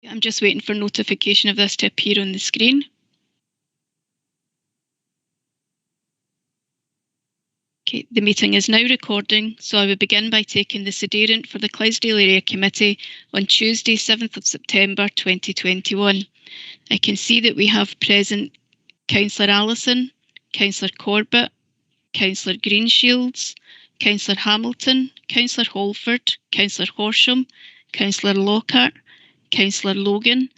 I'm just waiting for notification of this to appear on the screen. Okay, the meeting is now recording, so I will begin by taking the sederant for the Clydesdale Area Committee on Tuesday, 7th of September 2021. I can see that we have present Councillor Allison, Councillor Corbett, Councillor Greenshields, Councillor Hamilton, Councillor Holford, Councillor Horsham, Councillor Lockhart, Councillor Logan.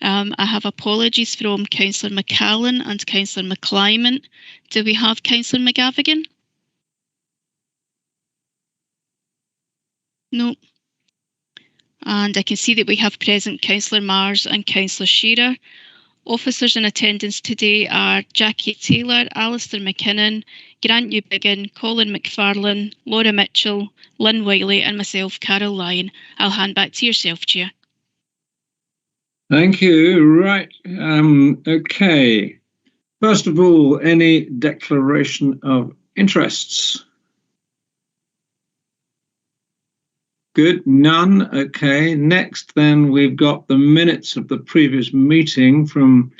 I have apologies from Councillor McCallan and Councillor McClyman. Do we have Councillor McGavigan? No. And I can see that we have present Councillor Mars and Councillor Shearer. Officers in attendance today are Jackie Taylor, Alistair McKinnon, Grant Newbiggin, Colin McFarlane, Laura Mitchell, Lynn Wiley and myself, Carol Lyon. I'll hand back to yourself, Chair. Thank you. Right. Okay. First of all, any declaration of interests? Good. None. Okay. Next, then, we've got the minutes of the previous meeting from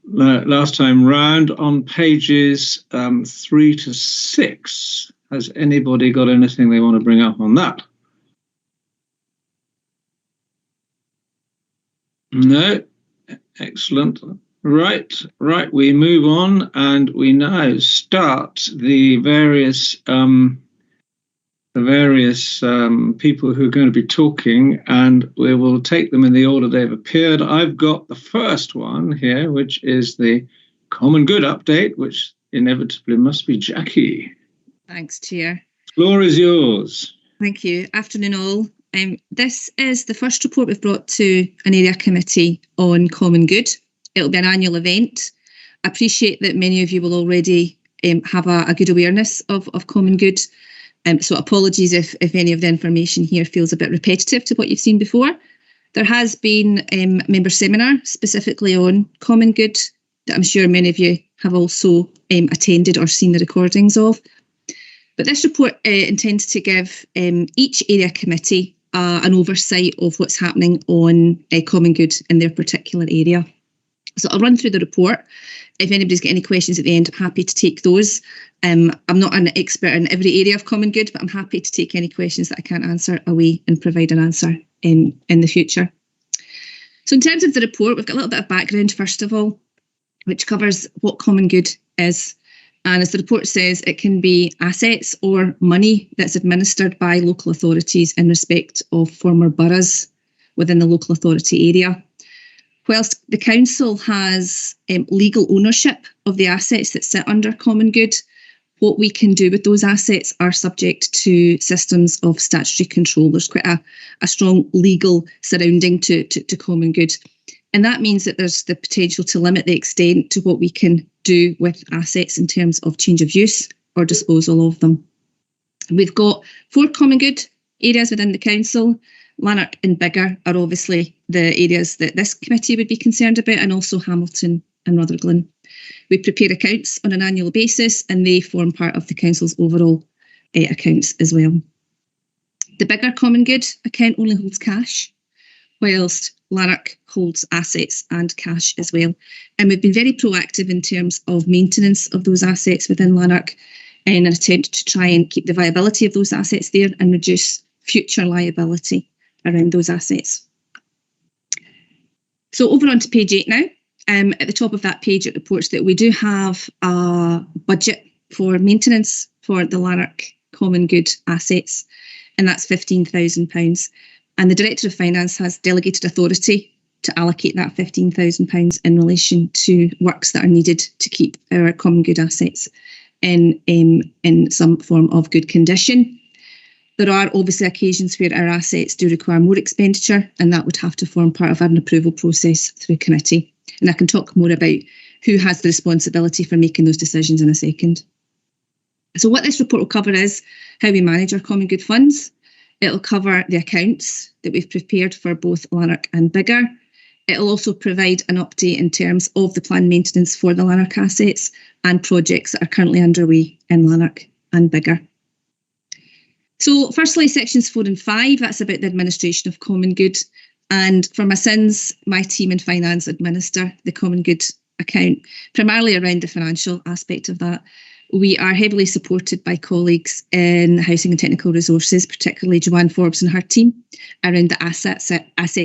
last time round on pages 3 to 6. Has anybody got anything they want to bring up on that? No. Excellent. Right. We move on, and we now start the various people who are going to be talking, and we will take them in the order they've appeared. I've got the first one here, which is the Common Good update, which inevitably must be Jackie. Thanks, Chair. The floor is yours. Thank you. Afternoon all. This is the first report we've brought to an area committee on Common Good. It'll be an annual event. I appreciate that many of you will already have a good awareness of Common Good. So apologies if any of the information here feels a bit repetitive to what you've seen before. There has been a member seminar specifically on Common Good that I'm sure many of you have also attended or seen the recordings of. But this report intends to give each area committee an oversight of what's happening on Common Good in their particular area. So I'll run through the report. If anybody's got any questions at the end, I'm happy to take those. I'm not an expert in every area of Common Good, but I'm happy to take any questions that I can't answer away and provide an answer in the future. So in terms of the report, we've got a little bit of background, first of all, which covers what Common Good is. And as the report says, it can be assets or money that's administered by local authorities in respect of former boroughs within the local authority area. Whilst the council has legal ownership of the assets that sit under Common Good, what we can do with those assets are subject to systems of statutory control. There's quite a strong legal surrounding to Common Good. And that means that there's the potential to limit the extent to what we can do with assets in terms of change of use or disposal of them. We've got 4 Common Good areas within the council. Lanark and Biggar are obviously the areas that this committee would be concerned about, and also Hamilton and Rutherglen. We prepare accounts on an annual basis, and they form part of the council's overall accounts as well. The Biggar Common Good account only holds cash, whilst Lanark holds assets and cash as well. And we've been very proactive in terms of maintenance of those assets within Lanark in an attempt to try and keep the viability of those assets there and reduce future liability around those assets. So over on to page 8 now. At the top of that page, it reports that we do have a budget for maintenance for the Lanark Common Good assets, and that's £15,000. And the Director of Finance has delegated authority to allocate that £15,000 in relation to works that are needed to keep our Common Good assets in some form of good condition. There are obviously occasions where our assets do require more expenditure, and that would have to form part of an approval process through committee. And I can talk more about who has the responsibility for making those decisions in a second. So what this report will cover is how we manage our Common Good funds. It'll cover the accounts that we've prepared for both Lanark and Biggar. It'll also provide an update in terms of the planned maintenance for the Lanark assets and projects that are currently underway in Lanark and Biggar. So firstly, sections 4 and 5, that's about the administration of Common Good. And for my sins, my team in finance administer the Common Good account, primarily around the financial aspect of that. We are heavily supported by colleagues in Housing and Technical Resources, particularly Joanne Forbes and her team, around the asset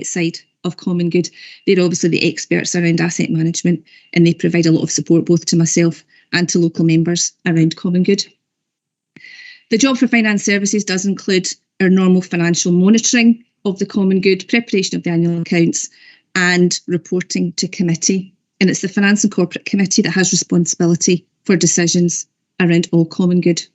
side of Common Good. They're obviously the experts around asset management, and they provide a lot of support both to myself and to local members around Common Good. The job for Finance Services does include our normal financial monitoring of the Common Good, preparation of the annual accounts, and reporting to committee. And it's the Finance and Corporate Committee that has responsibility for decisions around all Common Good.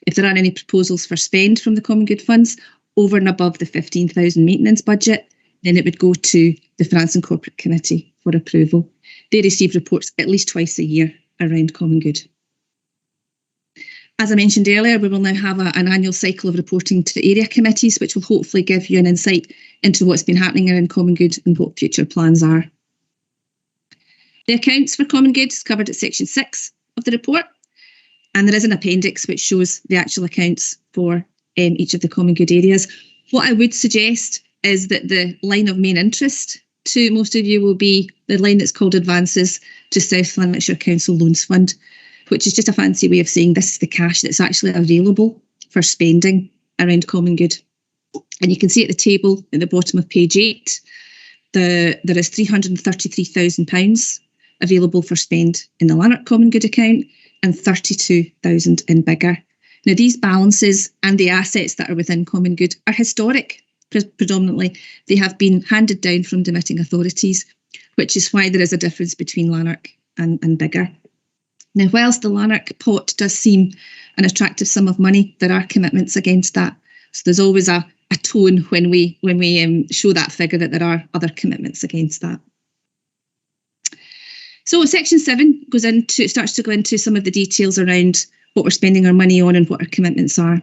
If there are any proposals for spend from the Common Good funds over and above the 15,000 maintenance budget, then it would go to the Finance and Corporate Committee for approval. They receive reports at least twice a year around Common Good. As I mentioned earlier, we will now have an annual cycle of reporting to the area committees, which will hopefully give you an insight into what's been happening around Common Good and what future plans are. The accounts for Common Good is covered at section 6 of the report, and there is an appendix which shows the actual accounts for each of the Common Good areas. What I would suggest is that the line of main interest to most of you will be the line that's called Advances to South Lanarkshire Council Loans Fund, which is just a fancy way of saying this is the cash that's actually available for spending around Common Good. And you can see at the table at the bottom of page 8, there is £333,000 available for spend in the Lanark Common Good account and £32,000 in Biggar. Now, these balances and the assets that are within Common Good are historic, predominantly. They have been handed down from demitting authorities, which is why there is a difference between Lanark and Biggar. Now, whilst the Lanark pot does seem an attractive sum of money, there are commitments against that. So there's always a tone when we show that figure that there are other commitments against that. So section 7 starts to go into some of the details around what we're spending our money on and what our commitments are.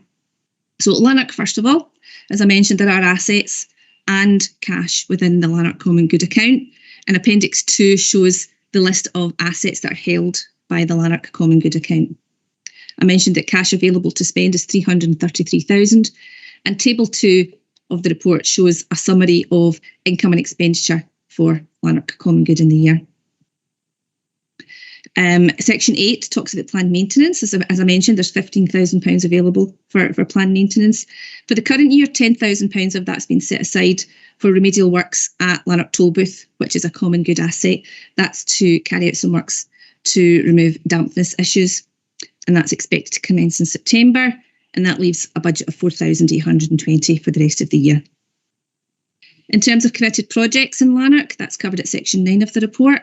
So Lanark, first of all, as I mentioned, there are assets and cash within the Lanark Common Good account, and Appendix 2 shows the list of assets that are held by the Lanark Common Good account. I mentioned that cash available to spend is £333,000, and Table 2 of the report shows a summary of income and expenditure for Lanark Common Good in the year. Section 8 talks about planned maintenance. As I mentioned, there's £15,000 available for planned maintenance. For the current year, £10,000 of that's been set aside for remedial works at Lanark Toll Booth, which is a Common Good asset. That's to carry out some works to remove dampness issues, and that's expected to commence in September, and that leaves a budget of £4,820 for the rest of the year. In terms of committed projects in Lanark, that's covered at section 9 of the report.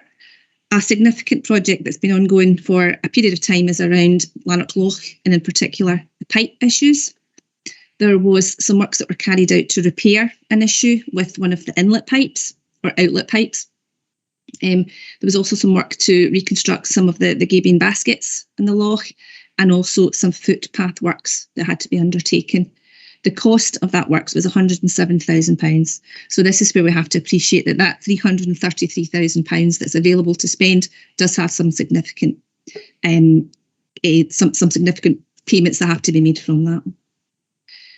A significant project that's been ongoing for a period of time is around Lanark Loch, and in particular the pipe issues. There was some works that were carried out to repair an issue with one of the inlet pipes or outlet pipes. There was also some work to reconstruct some of the gabion baskets in the loch, and also some footpath works that had to be undertaken. The cost of that works was £107,000. So this is where we have to appreciate that £333,000 that's available to spend does have some significant significant payments that have to be made from that.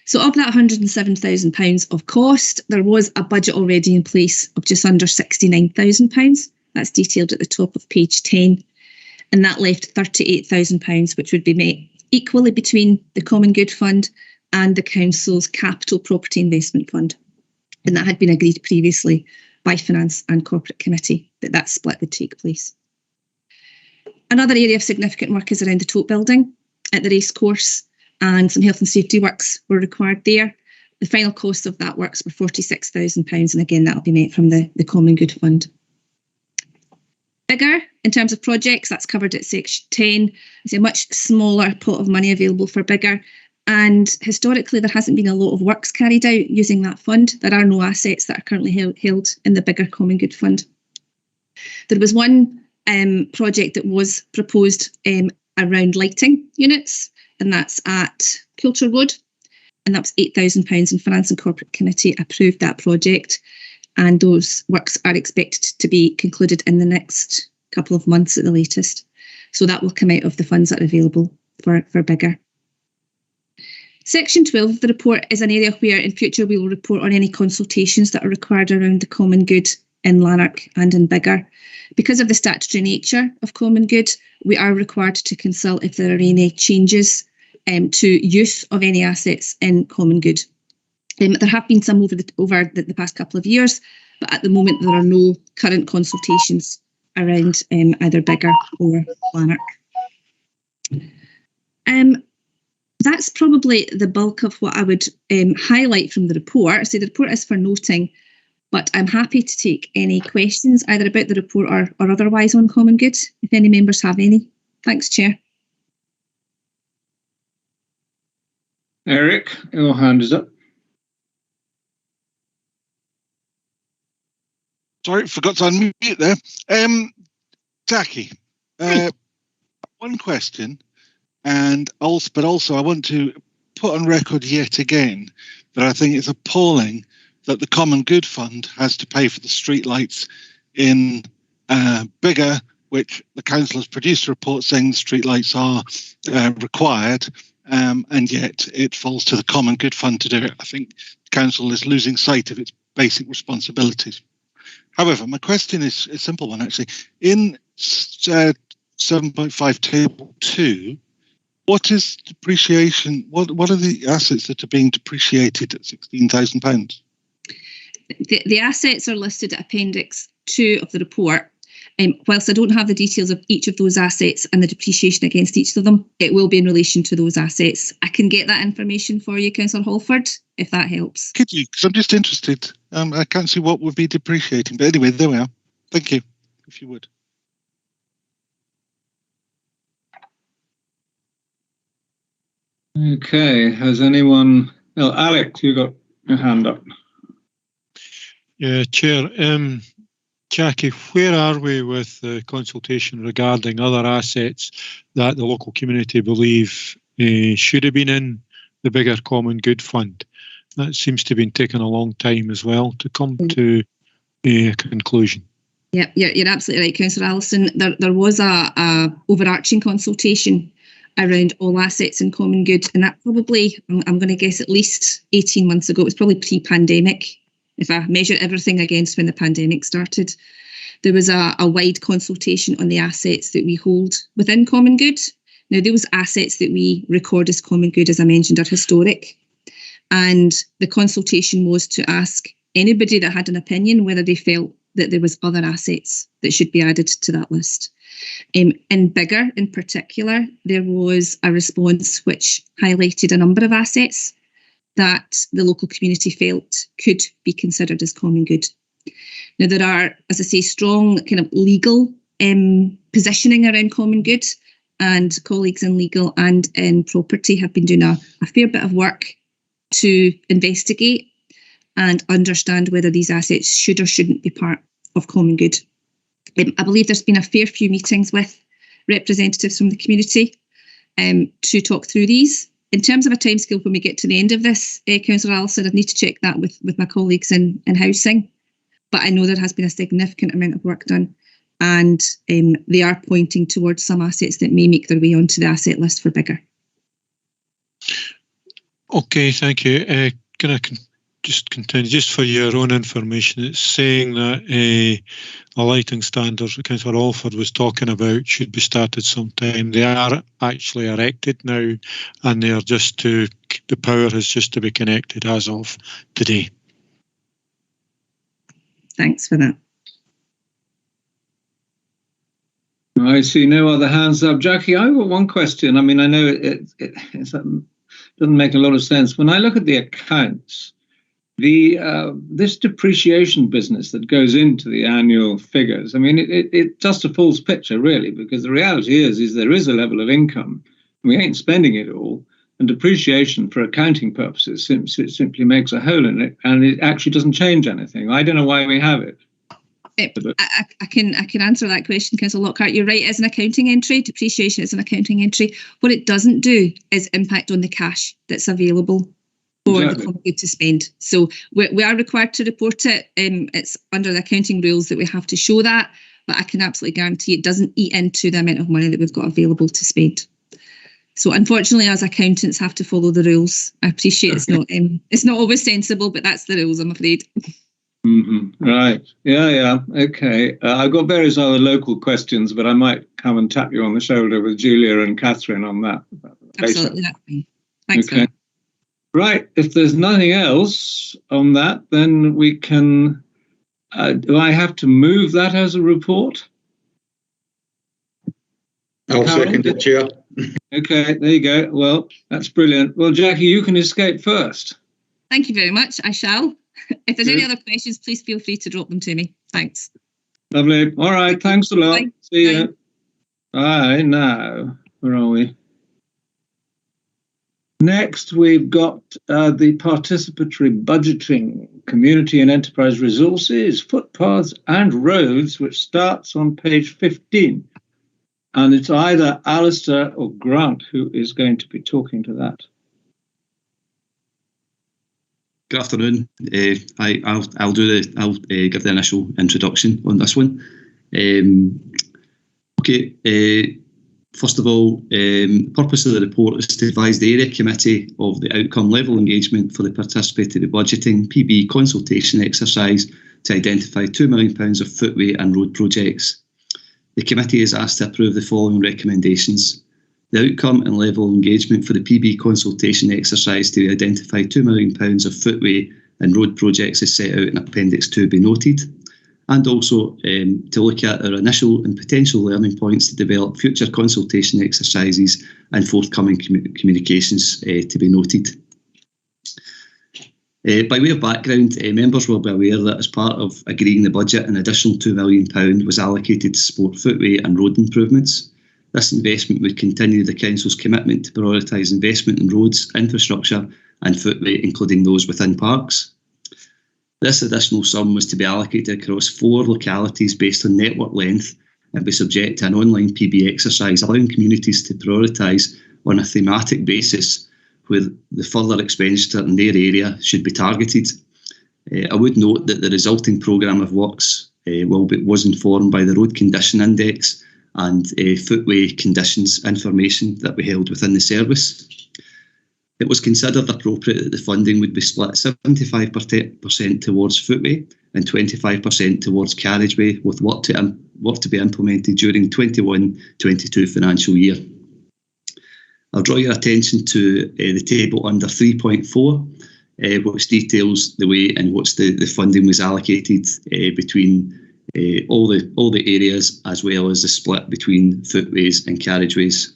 So of that £107,000 of cost, there was a budget already in place of just under £69,000. That's detailed at the top of page 10. And that left £38,000, which would be met equally between the Common Good Fund and the Council's Capital Property Investment Fund. And that had been agreed previously by Finance and Corporate Committee that split would take place. Another area of significant work is around the tote building at the racecourse, and some health and safety works were required there. The final cost of that works were £46,000, and again, that'll be met from the Common Good Fund. Biggar, in terms of projects, that's covered at section 10. It's a much smaller pot of money available for Biggar, and historically there hasn't been a lot of works carried out using that fund. There are no assets that are currently held in the Biggar Common Good Fund. There was one project that was proposed around lighting units, and that's at Coulter Road, and that was £8,000, and Finance and Corporate Committee approved that project, and those works are expected to be concluded in the next couple of months at the latest. So that will come out of the funds that are available for Biggar. Section 12 of the report is an area where in future we will report on any consultations that are required around the common good in Lanark and in Biggar. Because of the statutory nature of common good, we are required to consult if there are any changes to use of any assets in common good. There have been some over the past couple of years, but at the moment there are no current consultations around either Biggar or Lanark. That's probably the bulk of what I would highlight from the report. So the report is for noting, but I'm happy to take any questions either about the report or otherwise on common good, if any members have any. Thanks, Chair. Eric, your hand is up. Sorry, forgot to unmute there. Jackie, one question, but also I want to put on record yet again that I think it's appalling that the Common Good Fund has to pay for the streetlights in Biggar, which the council has produced a report saying the streetlights are required, and yet it falls to the Common Good Fund to do it. I think the council is losing sight of its basic responsibilities. However, my question is a simple one, actually. In 7.5 Table 2, what is depreciation? What are the assets that are being depreciated at £16,000? The assets are listed at Appendix 2 of the report. Whilst I don't have the details of each of those assets and the depreciation against each of them, it will be in relation to those assets. I can get that information for you, Councillor Holford, if that helps. Could you? Because I'm just interested. I can't see what would be depreciating. But anyway, there we are. Thank you, if you would. Okay, has anyone... Well, Alex, you got your hand up. Yeah, Chair. Jackie, where are we with the consultation regarding other assets that the local community believe should have been in the Biggar Common Good Fund? That seems to have been taking a long time as well to come to a conclusion. Yeah, you're absolutely right, Councillor Allison. There was a overarching consultation around all assets in common good, and that probably, I'm going to guess, at least 18 months ago. It was probably pre-pandemic, if I measure everything against when the pandemic started. There was a wide consultation on the assets that we hold within common good. Now, those assets that we record as common good, as I mentioned, are historic. And the consultation was to ask anybody that had an opinion whether they felt that there was other assets that should be added to that list. In Biggar, in particular, there was a response which highlighted a number of assets that the local community felt could be considered as common good. Now, there are, as I say, strong kind of legal positioning around common good, and colleagues in legal and in property have been doing a fair bit of work to investigate and understand whether these assets should or shouldn't be part of common good. I believe there's been a fair few meetings with representatives from the community to talk through these. In terms of a timescale when we get to the end of this, Councillor Allison, I'd need to check that with my colleagues in housing. But I know there has been a significant amount of work done, and they are pointing towards some assets that may make their way onto the asset list for Biggar. Okay, thank you. Can I just continue? Just for your own information, it's saying that a lighting standards that Councillor Alford was talking about should be started sometime. They are actually erected now, and they are the power is just to be connected as of today. Thanks for that. I see no other hands up. Jackie, I've got one question. I mean, I know it doesn't make a lot of sense. When I look at the accounts, this depreciation business that goes into the annual figures, I mean, it's just a false picture, really, because the reality is there is a level of income. We ain't spending it all, and depreciation for accounting purposes simply makes a hole in it, and it actually doesn't change anything. I don't know why we have it. I can answer that question, Councillor Lockhart. You're right, it's an accounting entry. Depreciation is an accounting entry. What it doesn't do is impact on the cash that's available for the common good to spend. So we are required to report it. It's under the accounting rules that we have to show that, but I can absolutely guarantee it doesn't eat into the amount of money that we've got available to spend. So unfortunately, as accountants, have to follow the rules. I appreciate it's not always sensible, but that's the rules, I'm afraid. Right. Yeah. Okay. I've got various other local questions, but I might come and tap you on the shoulder with Julia and Catherine on that. Absolutely, that's fine. Thanks. Okay. Right. If there's nothing else on that, then we can. Do I have to move that as a report? I'll second it, Chair. Okay, there you go. Well, that's brilliant. Well, Jackie, you can escape first. Thank you very much. I shall. If there's any other questions, please feel free to drop them to me. Thanks. Lovely. All right. Thanks a lot. Bye. See you. Bye. Now, where are we? Next, we've got the participatory budgeting, community and enterprise resources, footpaths and roads, which starts on page 15. And it's either Alistair or Grant who is going to be talking to that. Good afternoon. I'll give the initial introduction on this one. First of all, the purpose of the report is to advise the area committee of the outcome level engagement for the participatory budgeting PB consultation exercise to identify £2 million of footway and road projects. The committee is asked to approve the following recommendations. The outcome and level engagement for the PB consultation exercise to identify £2 million of footway and road projects is set out in Appendix 2 be noted, and also to look at our initial and potential learning points to develop future consultation exercises and forthcoming communications to be noted. By way of background, members will be aware that as part of agreeing the budget, an additional £2 million was allocated to support footway and road improvements. This investment would continue the Council's commitment to prioritise investment in roads, infrastructure and footway, including those within parks. This additional sum was to be allocated across 4 localities based on network length and be subject to an online PB exercise, allowing communities to prioritise on a thematic basis where the further expenditure in their area should be targeted. I would note that the resulting programme of works was informed by the Road Condition Index and footway conditions information that we held within the service. It was considered appropriate that the funding would be split 75% towards footway and 25% towards carriageway, with work to be implemented during 21-22 financial year. I'll draw your attention to the table under 3.4, which details the way in which the funding was allocated between all the areas, as well as the split between footways and carriageways.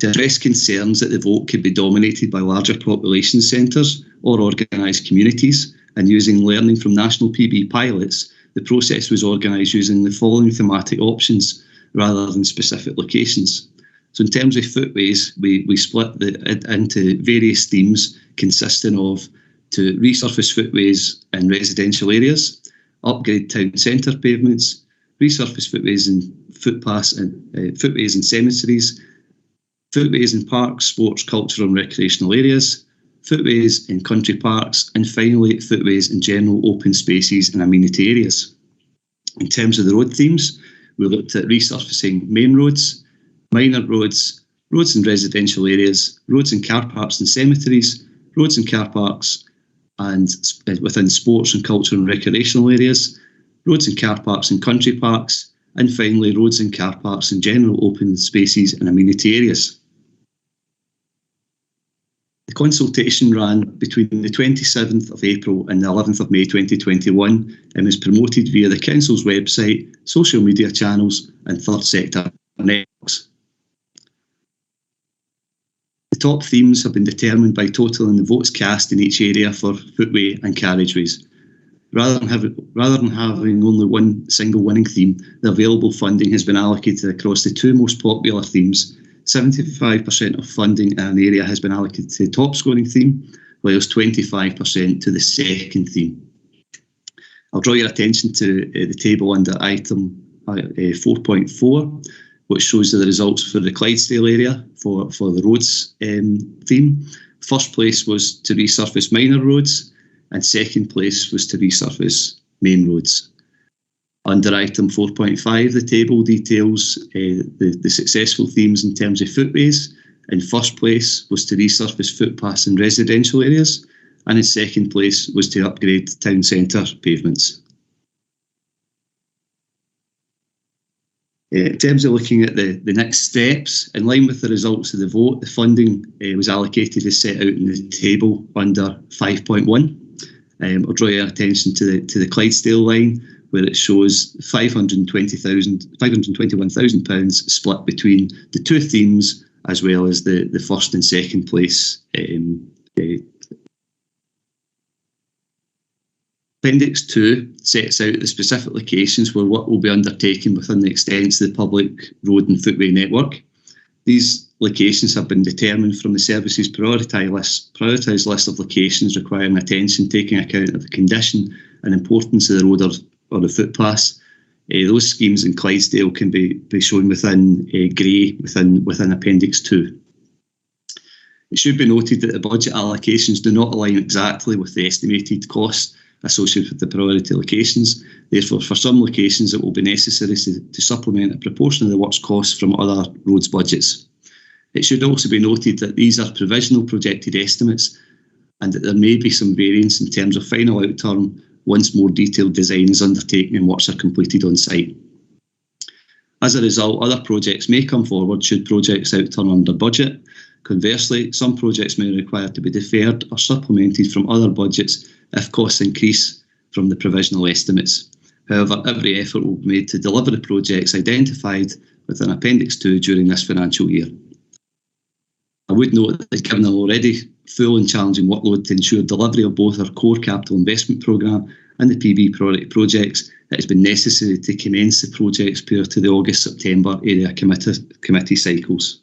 To address concerns that the vote could be dominated by larger population centres or organised communities, and using learning from national PB pilots, the process was organised using the following thematic options rather than specific locations. So in terms of footways, we split it into various themes consisting of to resurface footways in residential areas, upgrade town centre pavements, resurface footways and footpaths and footways and cemeteries, footways in parks, sports, cultural and recreational areas, footways in country parks, and finally footways in general open spaces and amenity areas. In terms of the road themes, we looked at resurfacing main roads, minor roads, roads in residential areas, roads in car parks and cemeteries, roads in car parks and within sports and cultural and recreational areas, roads and car parks and country parks, and finally roads and car parks in general open spaces and amenity areas. The consultation ran between the 27th of April and the 11th of May 2021 and was promoted via the Council's website, social media channels and third sector networks. The top themes have been determined by totalling the votes cast in each area for footway and carriageways. Rather than having only one single winning theme, the available funding has been allocated across the 2 most popular themes. 75% of funding in an area has been allocated to the top scoring theme, whilst 25% to the second theme. I'll draw your attention to the table under item 4.4, which shows the results for the Clydesdale area for the roads theme. First place was to resurface minor roads, and second place was to resurface main roads. Under item 4.5, the table details the successful themes in terms of footways. In first place was to resurface footpaths in residential areas, and in second place was to upgrade town centre pavements. In terms of looking at the next steps, in line with the results of the vote, the funding was allocated as set out in the table under 5.1. I'll draw your attention to the Clydesdale line, where it shows £521,000 split between the two themes, as well as the first and second place. Appendix 2 sets out the specific locations where work will be undertaken within the extents of the public road and footway network. These locations have been determined from the service's prioritised list of locations requiring attention, taking account of the condition and importance of the road or the footpaths. Those schemes in Clydesdale can be shown within grey within Appendix 2. It should be noted that the budget allocations do not align exactly with the estimated costs associated with the priority locations. Therefore, for some locations, it will be necessary to supplement a proportion of the works costs from other roads budgets. It should also be noted that these are provisional projected estimates and that there may be some variance in terms of final outturn once more detailed design is undertaken and works are completed on site. As a result, other projects may come forward should projects outturn under budget. Conversely, some projects may require to be deferred or supplemented from other budgets if costs increase from the provisional estimates. However, every effort will be made to deliver the projects identified within Appendix 2 during this financial year. I would note that given an already full and challenging workload to ensure delivery of both our core capital investment programme and the PB priority projects, it has been necessary to commence the projects prior to the August-September area committee cycles.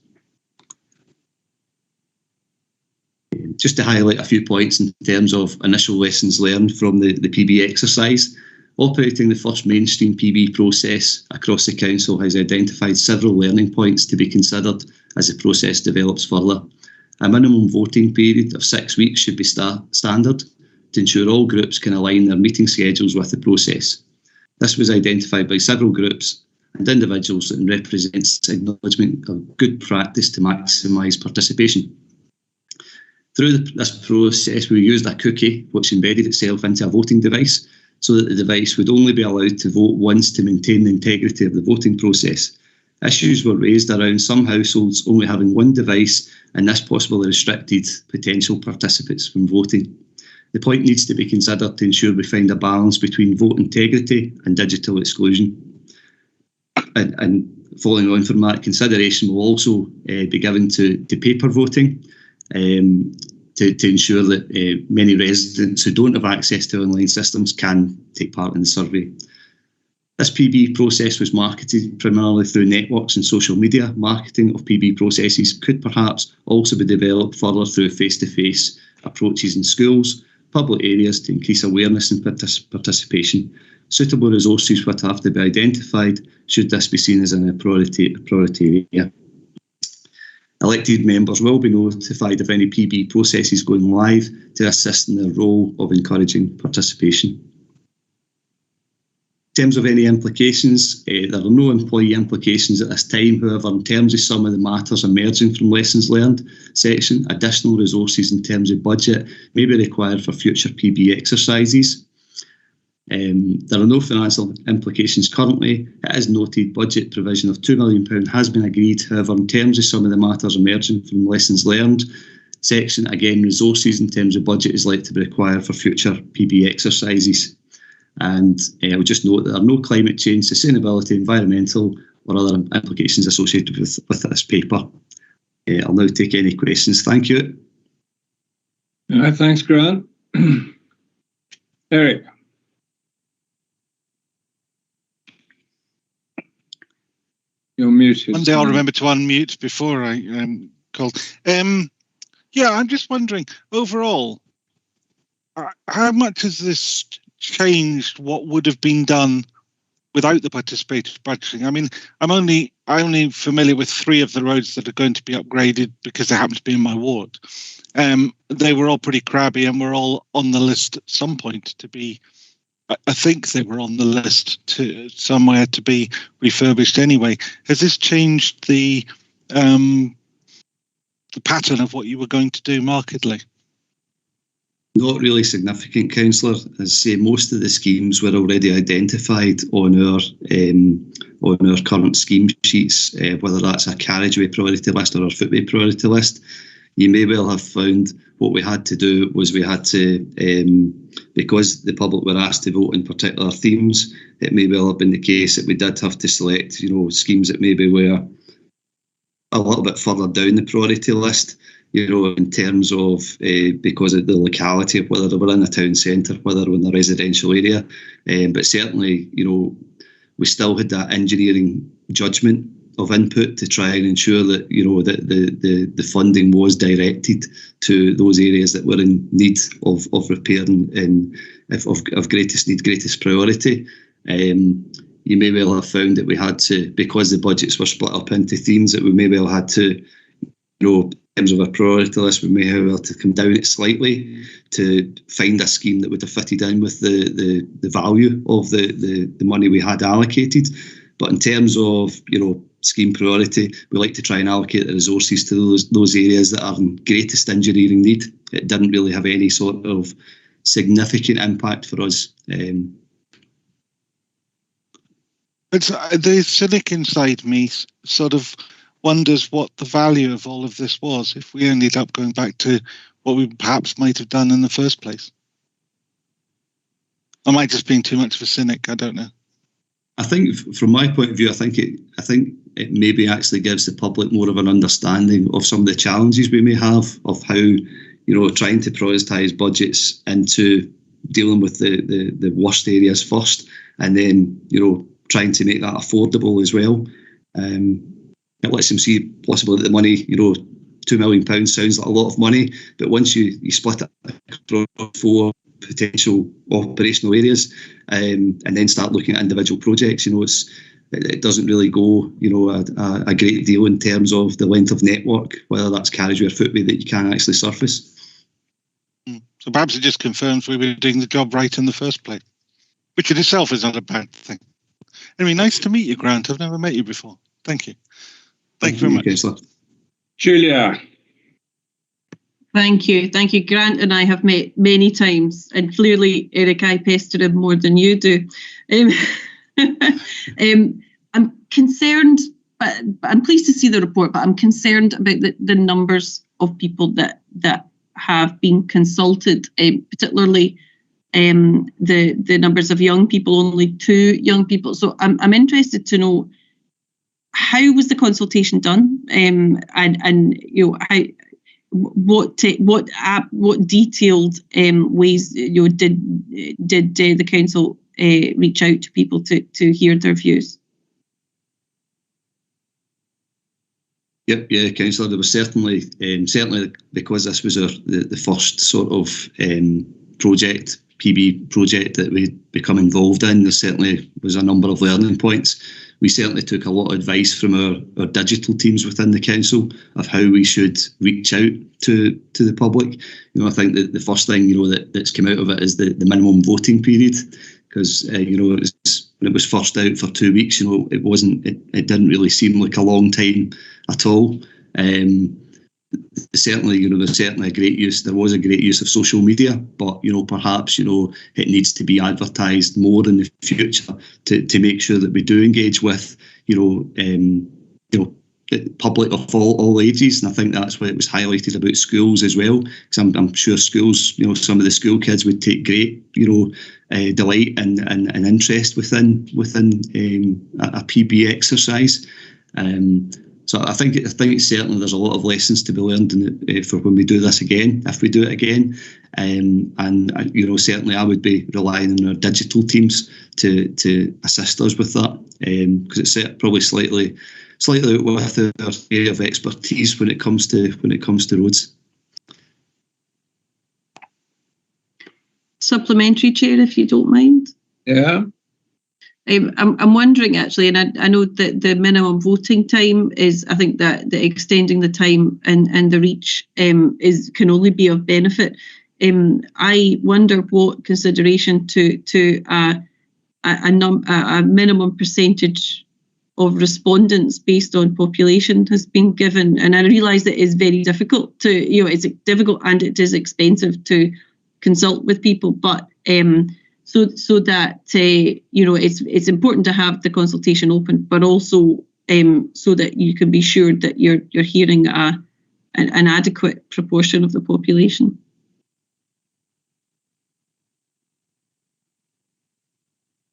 Just to highlight a few points in terms of initial lessons learned from the PB exercise, operating the first mainstream PB process across the Council has identified several learning points to be considered as the process develops further. A minimum voting period of 6 weeks should be standard to ensure all groups can align their meeting schedules with the process. This was identified by several groups and individuals and represents acknowledgement of good practice to maximise participation. Through this process, we used a cookie which embedded itself into a voting device so that the device would only be allowed to vote once to maintain the integrity of the voting process. Issues were raised around some households only having one device, and this possibly restricted potential participants from voting. The point needs to be considered to ensure we find a balance between vote integrity and digital exclusion. And following on from that, consideration will also be given to paper voting. To ensure that many residents who don't have access to online systems can take part in the survey. This PB process was marketed primarily through networks and social media. Marketing of PB processes could perhaps also be developed further through face-to-face approaches in schools, public areas to increase awareness and participation. Suitable resources would have to be identified should this be seen as a priority area. Elected members will be notified of any PB processes going live to assist in their role of encouraging participation. In terms of any implications, there are no employee implications at this time. However, in terms of some of the matters emerging from lessons learned section, additional resources in terms of budget may be required for future PB exercises. There are no financial implications currently. It is noted budget provision of £2 million has been agreed. However, in terms of some of the matters emerging from lessons learned section, again, resources in terms of budget is likely to be required for future PB exercises. And I would just note that there are no climate change, sustainability, environmental or other implications associated with this paper. I'll now take any questions. Thank you. All right, thanks, Grant. Eric. You're muted. One day I'll remember to unmute before I called. Yeah, I'm just wondering, overall, how much has this changed what would have been done without the participatory budgeting? I mean, I'm only familiar with 3 of the roads that are going to be upgraded because they happen to be in my ward. They were all pretty crabby and were all on the list at some point to be I think they were on the list to somewhere to be refurbished anyway. Has this changed the pattern of what you were going to do markedly? Not really significant, Councillor. As I say, most of the schemes were already identified on our current scheme sheets, whether that's a carriageway priority list or a footway priority list. You may well have found what we had to do was we had to, because the public were asked to vote in particular themes, it may well have been the case that we did have to select, schemes that maybe were a little bit further down the priority list, in terms of because of the locality of whether they were in a town centre, whether they were in a residential area. But certainly, we still had that engineering judgment of input to try and ensure that that the funding was directed to those areas that were in need of repair and of greatest need, greatest priority. You may well have found that we had to, because the budgets were split up into themes, that we may well had to, in terms of our priority list, we may have had to come down it slightly to find a scheme that would have fitted in with the value of the money we had allocated. But in terms of, scheme priority, we like to try and allocate the resources to those areas that are in greatest engineering need. It didn't really have any sort of significant impact for us. It's the cynic inside me sort of wonders what the value of all of this was if we ended up going back to what we perhaps might have done in the first place. Am I just being too much of a cynic? I don't know. I think, from my point of view, I think it maybe actually gives the public more of an understanding of some of the challenges we may have of how, trying to prioritise budgets into dealing with the worst areas first, and then, trying to make that affordable as well. It lets them see possibly that the money, £2 million sounds like a lot of money, but once you split it across 4 potential operational areas, and then start looking at individual projects, it doesn't really go, a great deal in terms of the length of network, whether that's carriageway or footway, that you can actually surface. So perhaps it just confirms we were doing the job right in the first place, which in itself is not a bad thing. Anyway, nice to meet you, Grant. I've never met you before. Thank you. Thank you very much. Councillor. Julia. Thank you. Grant and I have met many times, and clearly, Eric, I pester him more than you do. I'm concerned, but I'm pleased to see the report, but I'm concerned about the numbers of people that have been consulted, particularly the numbers of young people, only 2 young people. So I'm interested to know, how was the consultation done, and how, what detailed ways did the council reach out to people to hear their views? Yep, yeah, Councillor. There was certainly because this was the first sort of PB project that we'd become involved in. There certainly was a number of learning points. We certainly took a lot of advice from our digital teams within the council of how we should reach out to the public. I think that the first thing that's come out of it is the minimum voting period, because when it was first out for 2 weeks, it didn't really seem like a long time at all. Certainly, there's certainly a great use. There was a great use of social media, but perhaps it needs to be advertised more in the future to make sure that we do engage with the public of all ages. And I think that's why it was highlighted about schools as well, because I'm sure schools, some of the school kids would take great delight and interest within a PB exercise. So I think certainly there's a lot of lessons to be learned for when we do this again, if we do it again. And certainly I would be relying on our digital teams to assist us with that, because it's probably slightly out with our area of expertise when it comes to roads. Supplementary, Chair, if you don't mind. Yeah. I'm wondering, actually, and I know that the minimum voting time is, I think that the extending the time and the reach can only be of benefit. I wonder what consideration to a minimum percentage of respondents based on population has been given. And I realise that it's very difficult to, it's difficult and it is expensive to consult with people, but so that it's important to have the consultation open, but also so that you can be sure that you're hearing an adequate proportion of the population.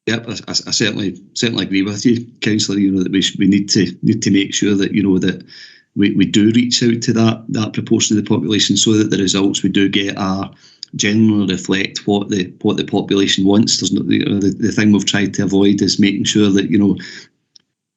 Yep, I certainly agree with you, Councillor. That we need to make sure that that we do reach out to that proportion of the population, so that the results we do get are generally reflect what the population wants. There's no, the thing we've tried to avoid is making sure that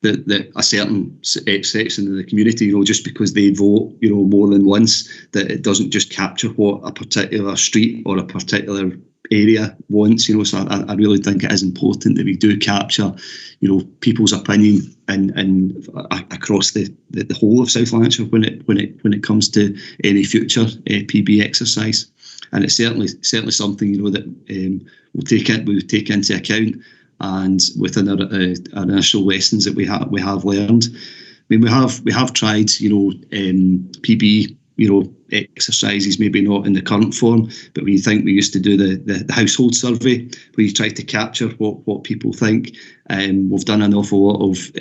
that a certain section of the community, just because they vote, more than once, that it doesn't just capture what a particular street or a particular area wants. So I really think it is important that we do capture, people's opinion and across the whole of South Lanarkshire when it comes to any future PB exercise. And it's certainly something that we'll take into account. And within our initial lessons that we have learned, I mean, we have tried PB exercises, maybe not in the current form, but when you think we used to do the household survey where you try to capture what people think, we've done an awful lot of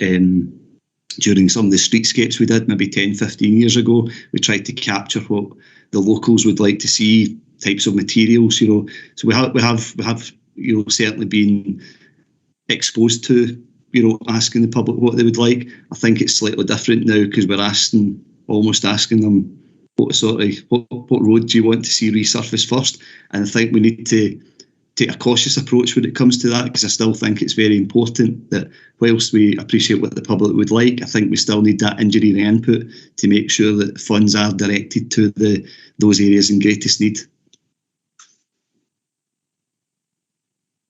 during some of the streetscapes we did maybe 10-15 years ago. We tried to capture what the locals would like to see, types of materials, so we have certainly been exposed to asking the public what they would like. I think it's slightly different now because we're almost asking them what road do you want to see resurface first. And I think we need to take a cautious approach when it comes to that, because I still think it's very important that whilst we appreciate what the public would like, I think we still need that engineering input to make sure that funds are directed to those areas in greatest need.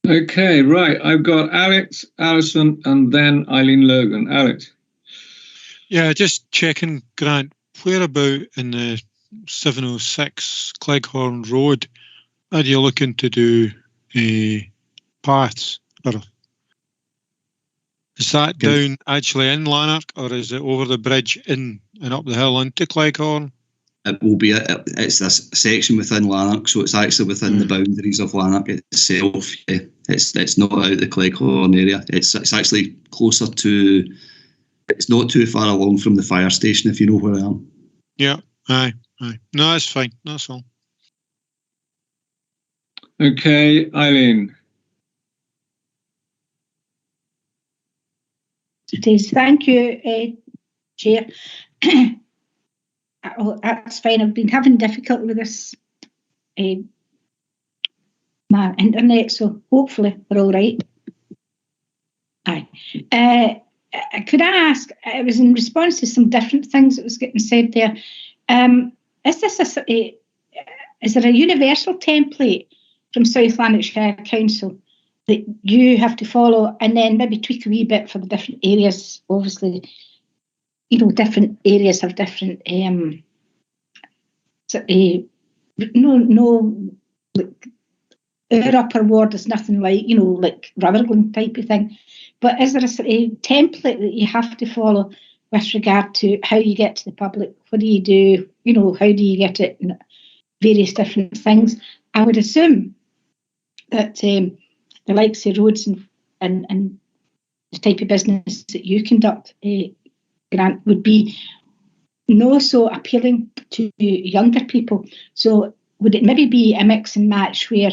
Okay, right. I've got Alex, Alison, and then Eileen Logan. Alex. Yeah, just checking, Grant, where about in the 706 Cleghorn Road are you looking to do paths? Or is that down actually in Lanark, or is it over the bridge in and up the hill into Cleghorn? It will be. It's this section within Lanark, so it's actually within the boundaries of Lanark itself. Yeah. It's not out the Cleghorn area. It's actually closer to. It's not too far along from the fire station, if you know where I am. Yeah, aye. No, that's fine. That's all. Okay, Eileen. Thank you, Chair. Oh, that's fine. I've been having difficulty with this my internet, so hopefully we're all right. Aye. Could I ask? It was in response to some different things that was getting said there. Is there a universal template from South Lanarkshire Council that you have to follow, and then maybe tweak a wee bit for the different areas? Obviously, different areas have different our upper ward is nothing like like Rutherglen type of thing, but is there a template that you have to follow with regard to how you get to the public? What do you do? How do you get it? And various different things. I would assume that the likes of roads and the type of business that you conduct, Grant, would be no so appealing to younger people. So would it maybe be a mix and match where,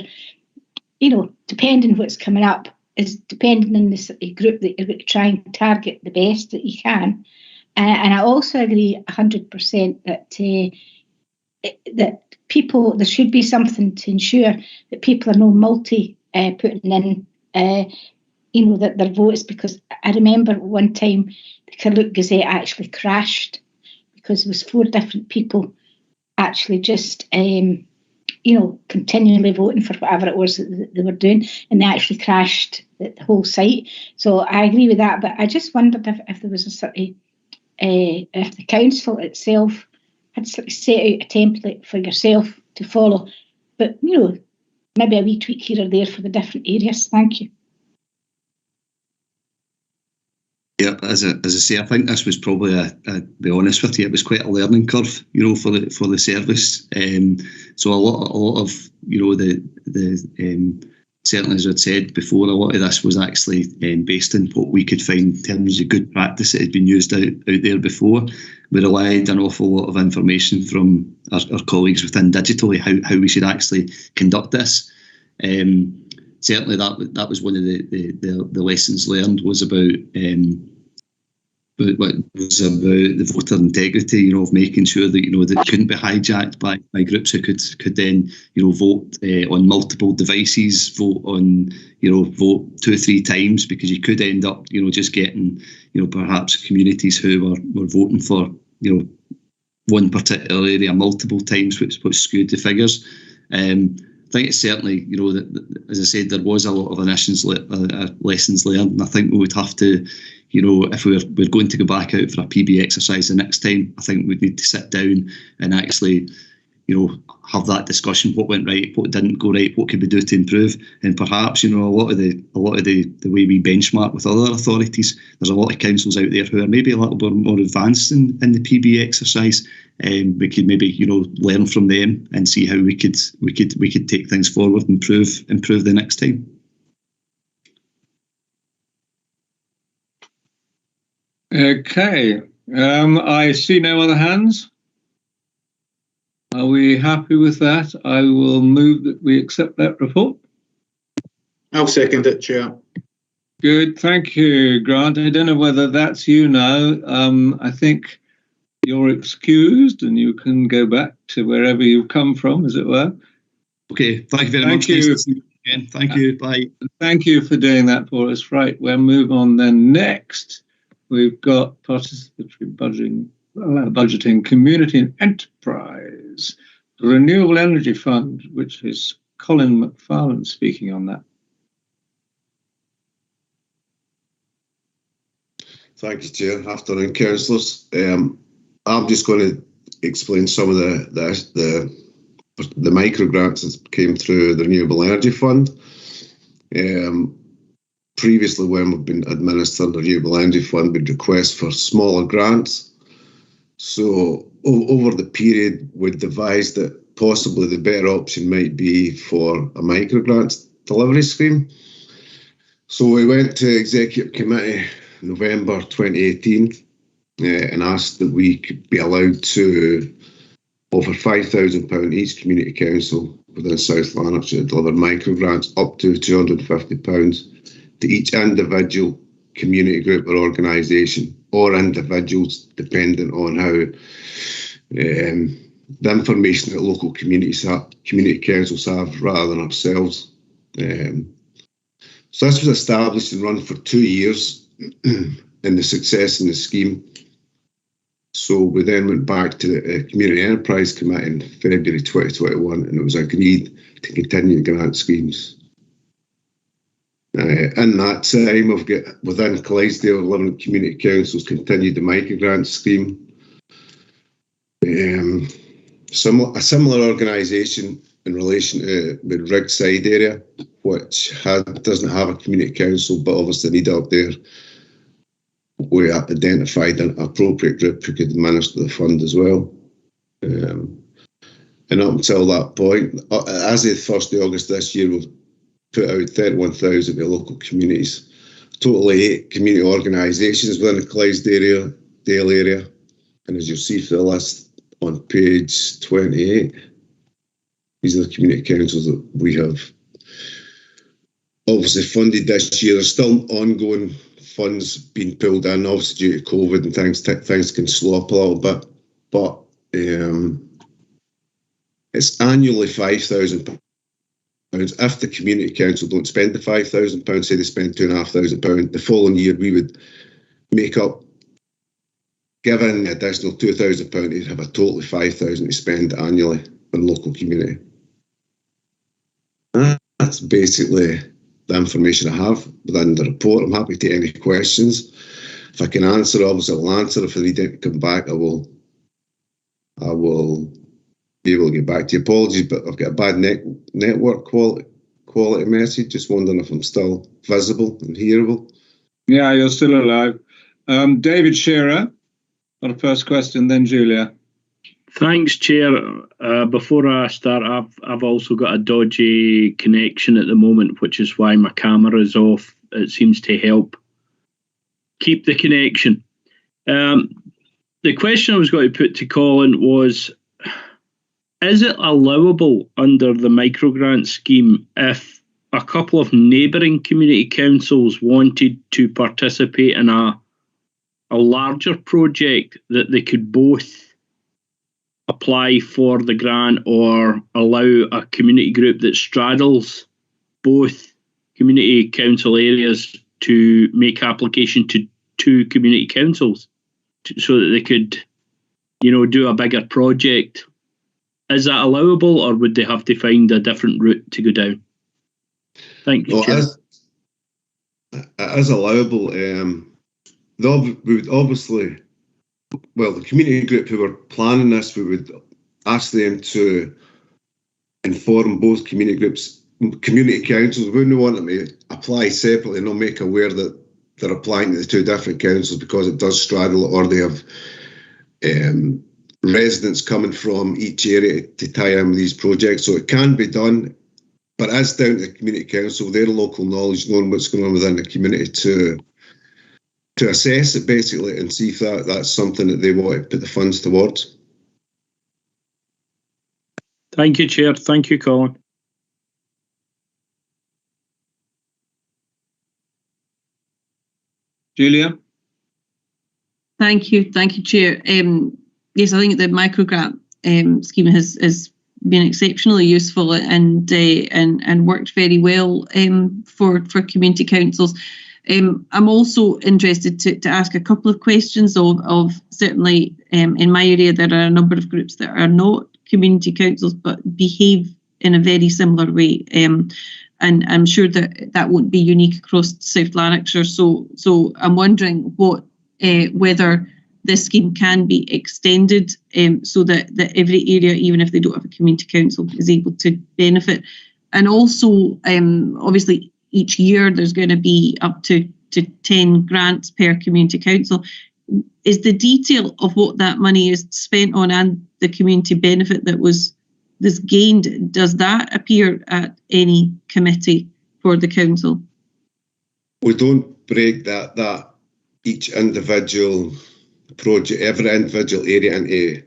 depending what's coming up, is depending on this group that you're going to try and target the best that you can. And I also agree 100% that people, there should be something to ensure that people are not putting in that their votes, because I remember one time the Carluke Gazette actually crashed because there was 4 different people actually just continually voting for whatever it was that they were doing, and they actually crashed the whole site. So I agree with that, but I just wondered if there was a sort of if the council itself had sort of set out a template for yourself to follow but maybe a wee tweak here or there for the different areas. Thank you. Yeah, as I say, I think this was probably to be honest with you, it was quite a learning curve, for the service. So a lot of the certainly, as I'd said before, a lot of this was actually based on what we could find in terms of good practice that had been used out there before. We relied an awful lot of information from our colleagues within digitally how we should actually conduct this. Certainly, that was one of the lessons learned was about the voter integrity, of making sure that that couldn't be hijacked by groups who could then vote on multiple devices, vote 2 or 3 times, because you could end up just getting perhaps communities who were voting for one particular area multiple times, which skewed the figures. I think it's certainly, that, as I said, there was a lot of lessons learned, and I think we would have to, if we're going to go back out for a PB exercise the next time, I think we'd need to sit down and actually, have that discussion. What went right, what didn't go right, what could we do to improve, and perhaps, a lot of the way we benchmark with other authorities. There's a lot of councils out there who are maybe a little bit more advanced in the PB exercise. We could maybe learn from them and see how we could take things forward and improve the next time. Okay, I see no other hands. Are we happy with that? I will move that we accept that report. I'll second it, Chair. Good, thank you, Grant. I don't know whether that's you now. I think you're excused and you can go back to wherever you've come from, as it were. Okay, thank you very much. Nice to see you again. Thank you, bye. Thank you for doing that for us. Right, we'll move on then. Next, we've got participatory budgeting, community and enterprise, renewable energy fund, which is Colin McFarlane speaking on that. Thank you, Chair. Afternoon, councillors. I'm just going to explain some of the micro grants that came through the Renewable Energy Fund. Previously, when we've been administering the Renewable Energy Fund, we'd request for smaller grants. So over the period, we devised that possibly the better option might be for a micro grants delivery scheme. So we went to Executive Committee November 2018 and asked that we could be allowed to offer £5,000 each community council within South Lanarkshire to deliver micro grants up to £250 to each individual community group or organisation, or individuals, depending on how the information that local community councils have rather than ourselves. So this was established and run for 2 years in the success in the scheme. So we then went back to the Community Enterprise Committee in February 2021, and it was agreed to continue grant schemes. In that time, we've got within Clydesdale, 11 community councils continued the microgrant scheme. A similar organisation in relation to the Rigside area, which doesn't have a community council, but obviously need up there. We identified an appropriate group who could administer the fund as well. And up until that point, as of the 1st of August this year, we've put out 31,000 to local communities. Totally 8 community organisations within the Clydesdale area. And as you'll see for the list on page 28, these are the community councils that we have obviously funded this year. There's still ongoing funds being pulled in, obviously due to COVID and things can slow up a little bit. But it's annually £5,000. If the community council don't spend the £5,000, say they spend £2,500, the following year we would make up, given the additional £2,000, to have a total of £5,000 to spend annually on local community. That's basically the information I have within the report. I'm happy to take any questions. If I can answer, obviously I'll answer. If I need to come back, I will be able to get back to you. Apologies, but I've got a bad network quality message. Just wondering if I'm still visible and hearable. Yeah, you're still alive. David Shearer, got a first question, then Julia. Thanks, Chair. Before I start, I've also got a dodgy connection at the moment, which is why my camera is off. It seems to help keep the connection. The question I was going to put to Colin was, is it allowable under the microgrant scheme if a couple of neighbouring community councils wanted to participate in a larger project, that they could both apply for the grant or allow a community group that straddles both community council areas to make application to two community councils so that they could, do a bigger project? Is that allowable, or would they have to find a different route to go down? Thank you, Chair. It is allowable. We would obviously, the community group who were planning this, we would ask them to inform both community groups, community councils. We wouldn't want them to apply separately and not make aware that they're applying to the two different councils, because it does straddle, or they have residents coming from each area to tie in with these projects. So it can be done, but it's down to the community council, their local knowledge, knowing what's going on within the community, to assess it basically and see if that's something that they want to put the funds towards. Thank you, Chair. Thank you, Colin. Julia? Thank you, Chair. Yes, I think the microgrant scheme has been exceptionally useful and worked very well for community councils. I'm also interested to ask a couple of questions of certainly in my area there are a number of groups that are not community councils but behave in a very similar way, and I'm sure that won't be unique across South Lanarkshire. So I'm wondering whether this scheme can be extended so that every area, even if they don't have a community council, is able to benefit. And also, obviously, each year there's going to be up to 10 grants per community council. Is the detail of what that money is spent on and the community benefit that was gained, does that appear at any committee for the council? We don't break that each individual project, every individual area into.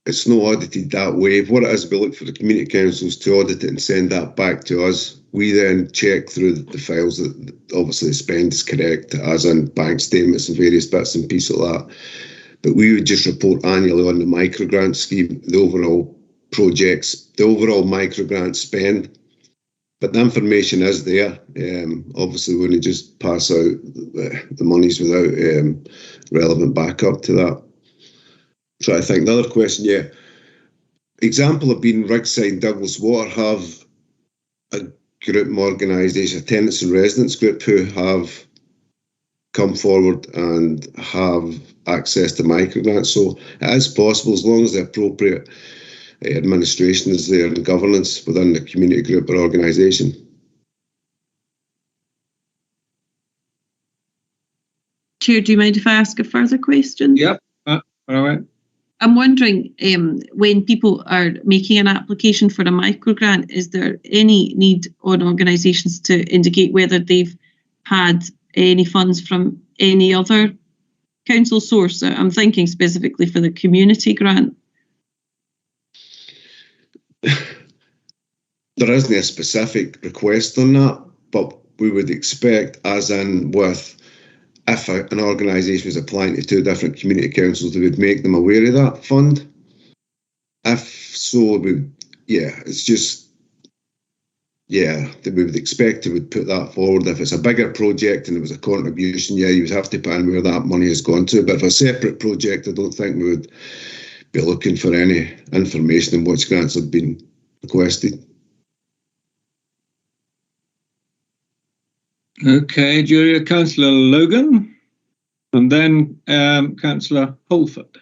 It's not audited that way. What it is, we look for the community councils to audit it and send that back to us. We then check through the files that obviously the spend is correct, as in bank statements and various bits and pieces like that. But we would just report annually on the microgrant scheme, the overall projects, the overall microgrant spend. But the information is there. Obviously, we wouldn't just pass out the monies without relevant backup to that. So I think the other question, example of being Rigside and Douglas Water have a group organisation, a tenants and residents group, who have come forward and have access to microgrants. So it is possible, as long as the appropriate administration is there and governance within the community group or organisation. Chair, do you mind if I ask a further question? Yep, all right. I'm wondering, when people are making an application for a microgrant, is there any need on organisations to indicate whether they've had any funds from any other council source? I'm thinking specifically for the community grant. There isn't a specific request on that, but we would expect, as in with if an organisation was applying to two different community councils, they would make them aware of that fund. If so, it's just, they would expect they would put that forward. If it's a bigger project and it was a contribution, you would have to put in where that money has gone to. But if a separate project, I don't think we would be looking for any information on which grants have been requested. Okay, Julia, Councillor Logan, and then Councillor Holford.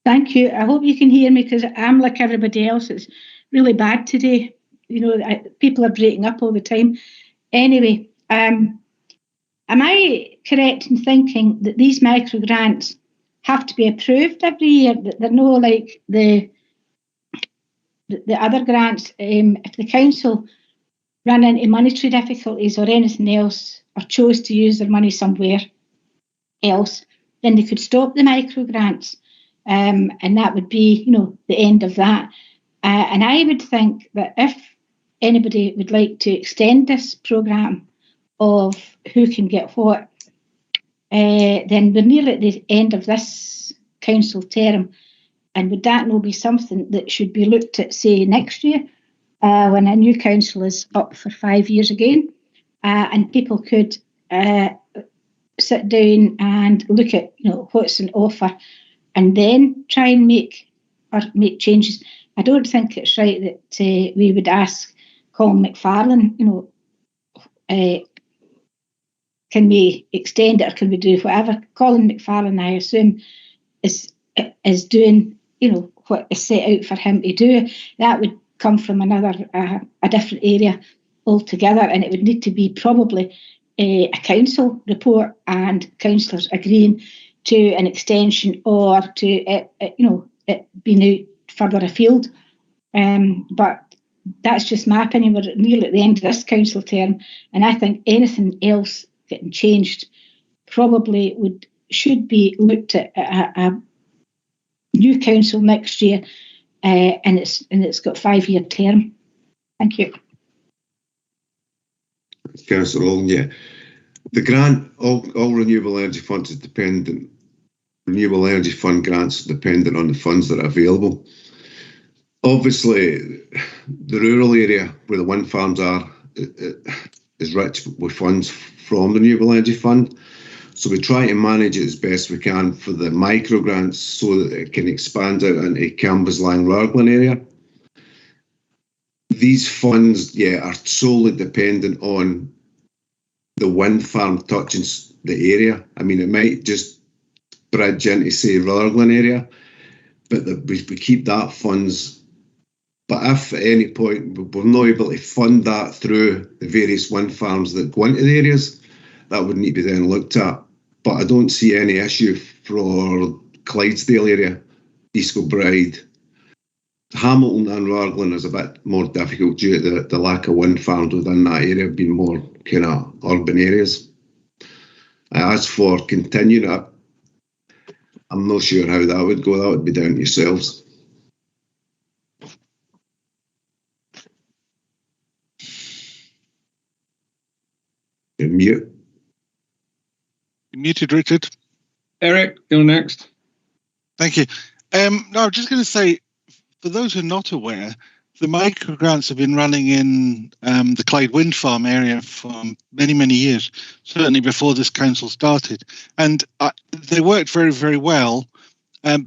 Thank you. I hope you can hear me, because I'm like everybody else. It's really bad today. You know, people are breaking up all the time. Anyway, am I correct in thinking that these micro grants have to be approved every year? That they're no like the other grants. If the council ran into monetary difficulties or anything else, or chose to use their money somewhere else, then they could stop the micro grants, and that would be, you know, the end of that. And I would think that if anybody would like to extend this programme of who can get what, then we're nearly at the end of this council term, and would that not be something that should be looked at, say, next year, when a new council is up for 5 years again, and people could sit down and look at, you know, what's on offer, and then try and make changes. I don't think it's right that we would ask Colin McFarlane, you know, can we extend it or can we do whatever? Colin McFarlane, I assume, is doing, you know, what is set out for him to do. That would come from a different area altogether, and it would need to be probably a council report and councillors agreeing to an extension or to you know, it being out further afield. But that's just my opinion. We're nearly at the end of this council term, and I think anything else getting changed probably should be looked at a new council next year, and it's got 5-year term. Thank you. Councillor Olin, yeah. The grant, all renewable energy funds is dependent. Renewable energy fund grants are dependent on the funds that are available. Obviously, the rural area where the wind farms are is rich with funds from the renewable energy fund. So we try to manage it as best we can for the micro grants so that it can expand out into Cambuslang, Raglan area. These funds, yeah, are solely dependent on the wind farm touching the area. I mean, it might just bridge into, say, Raglan area, but we keep that funds. But if at any point we're not able to fund that through the various wind farms that go into the areas, that would need to be then looked at. But I don't see any issue for Clydesdale area, East Kilbride. Hamilton and Raglan is a bit more difficult due to the lack of wind farms within that area being more kind of urban areas. As for continuing it, I'm not sure how that would go. That would be down to yourselves. You're mute. You're muted, Richard. Eric, you're next. Thank you. No, I'm just going to say, for those who are not aware, the micro grants have been running in the Clyde Wind Farm area for many, many years, certainly before this council started. And they worked very, very well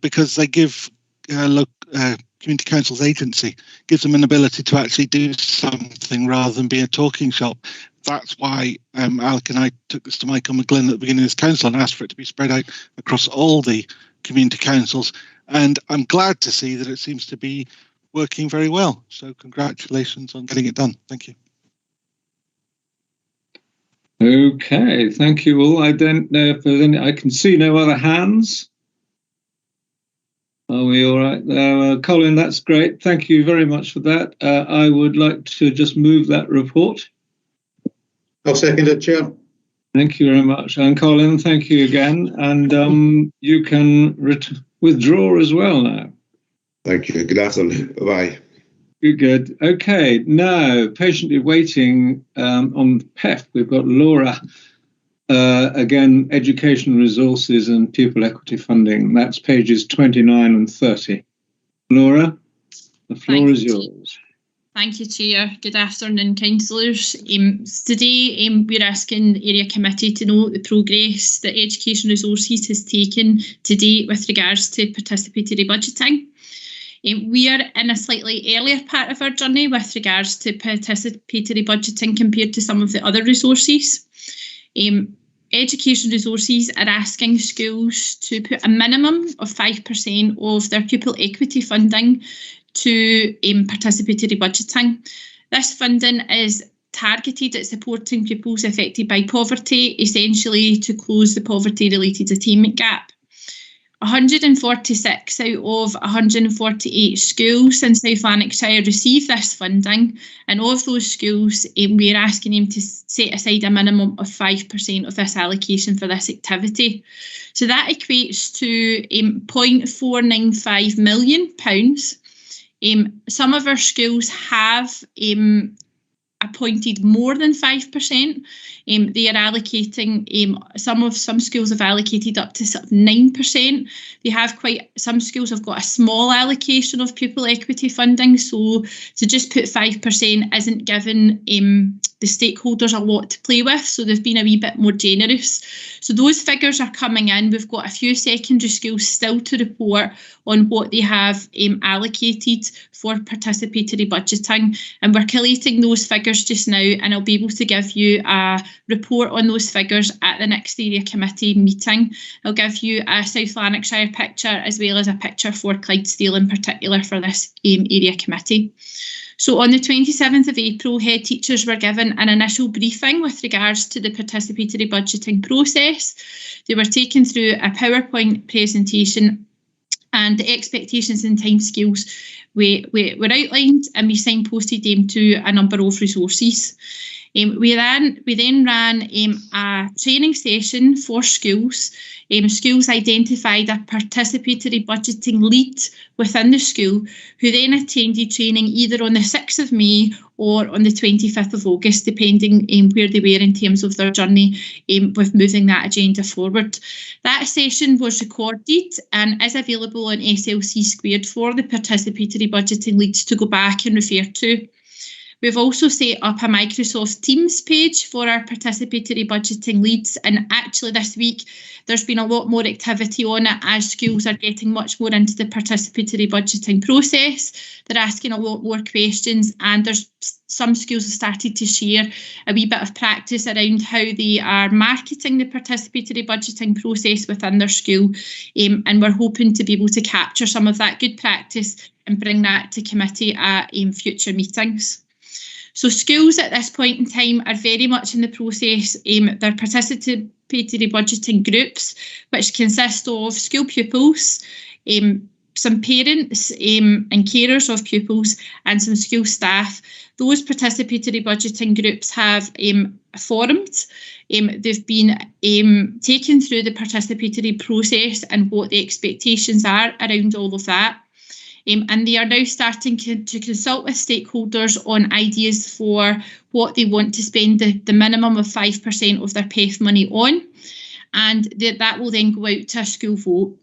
because they give community councils agency, gives them an ability to actually do something rather than be a talking shop. That's why Alec and I took this to Michael McGlynn at the beginning of this council and asked for it to be spread out across all the community councils. And I'm glad to see that it seems to be working very well. So congratulations on getting it done. Thank you. Okay, thank you all. I don't know if there's any, I can see no other hands. Are we all right there? Colin, that's great. Thank you very much for that. I would like to just move that report. I'll second it, Chair. Thank you very much. And Colin, thank you again. And you can withdraw as well now. Thank you. Good afternoon. Bye-bye. Good. Okay, now, patiently waiting on PEF, we've got Laura. Again, education resources and pupil equity funding. That's pages 29 and 30. Laura, the floor is yours. Thank you, Chair. Good afternoon, councillors. Today, we're asking the Area Committee to note the progress that Education Resources has taken to date with regards to participatory budgeting. We are in a slightly earlier part of our journey with regards to participatory budgeting compared to some of the other resources. Education Resources are asking schools to put a minimum of 5% of their pupil equity funding to participatory budgeting. This funding is targeted at supporting pupils affected by poverty, essentially to close the poverty-related attainment gap. 146 out of 148 schools in South Lanarkshire receive this funding, and of those schools, we're asking them to set aside a minimum of 5% of this allocation for this activity. So that equates to £0.495 million. Some of our schools have appointed more than 5%. They are allocating, some schools have allocated up to sort of 9%. They have some schools have got a small allocation of pupil equity funding, so to just put 5% isn't giving the stakeholders a lot to play with, so they've been a wee bit more generous. So those figures are coming in. We've got a few secondary schools still to report on what they have allocated for participatory budgeting, and we're collating those figures just now, and I'll be able to give you a report on those figures at the next area committee meeting. I'll give you a South Lanarkshire picture as well as a picture for Clydesdale in particular for this area committee. So on the 27th of April, head teachers were given an initial briefing with regards to the participatory budgeting process. They were taken through a PowerPoint presentation, and the expectations and timescales were outlined, and we signposted them to a number of resources. We then ran a training session for schools. Schools identified a participatory budgeting lead within the school, who then attended training either on the 6th of May or on the 25th of August, depending where they were in terms of their journey with moving that agenda forward. That session was recorded and is available on SLC Squared for the participatory budgeting leads to go back and refer to. We've also set up a Microsoft Teams page for our participatory budgeting leads, and actually this week there's been a lot more activity on it as schools are getting much more into the participatory budgeting process. They're asking a lot more questions, and there's some schools have started to share a wee bit of practice around how they are marketing the participatory budgeting process within their school, and we're hoping to be able to capture some of that good practice and bring that to committee at future meetings. So schools at this point in time are very much in the process. They're participatory budgeting groups, which consist of school pupils, some parents and carers of pupils, and some school staff. Those participatory budgeting groups have formed. They've been taken through the participatory process and what the expectations are around all of that. And they are now starting to consult with stakeholders on ideas for what they want to spend the minimum of 5% of their PEF money on, and that will then go out to a school vote.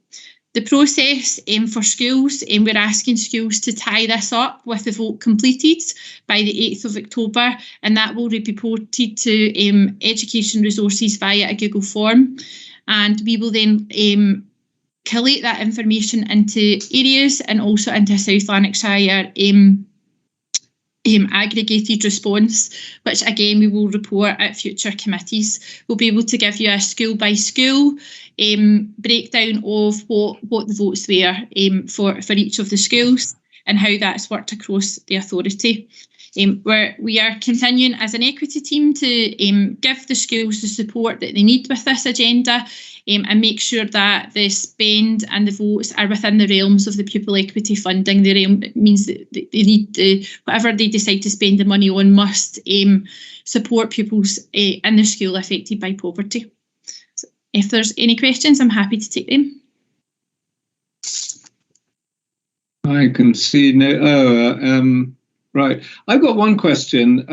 The process for schools, we're asking schools to tie this up with the vote completed by the 8th of October, and that will be reported to Education Resources via a Google form, and we will then collate that information into areas and also into South Lanarkshire aggregated response, which again we will report at future committees. We'll be able to give you a school by school breakdown of what the votes were for each of the schools and how that's worked across the authority. We are continuing as an equity team to give the schools the support that they need with this agenda, and make sure that the spend and the votes are within the realms of the pupil equity funding. The realm means that they need whatever they decide to spend the money on must support pupils in the school affected by poverty. So if there's any questions, I'm happy to take them. I can see no. Right. I've got one question.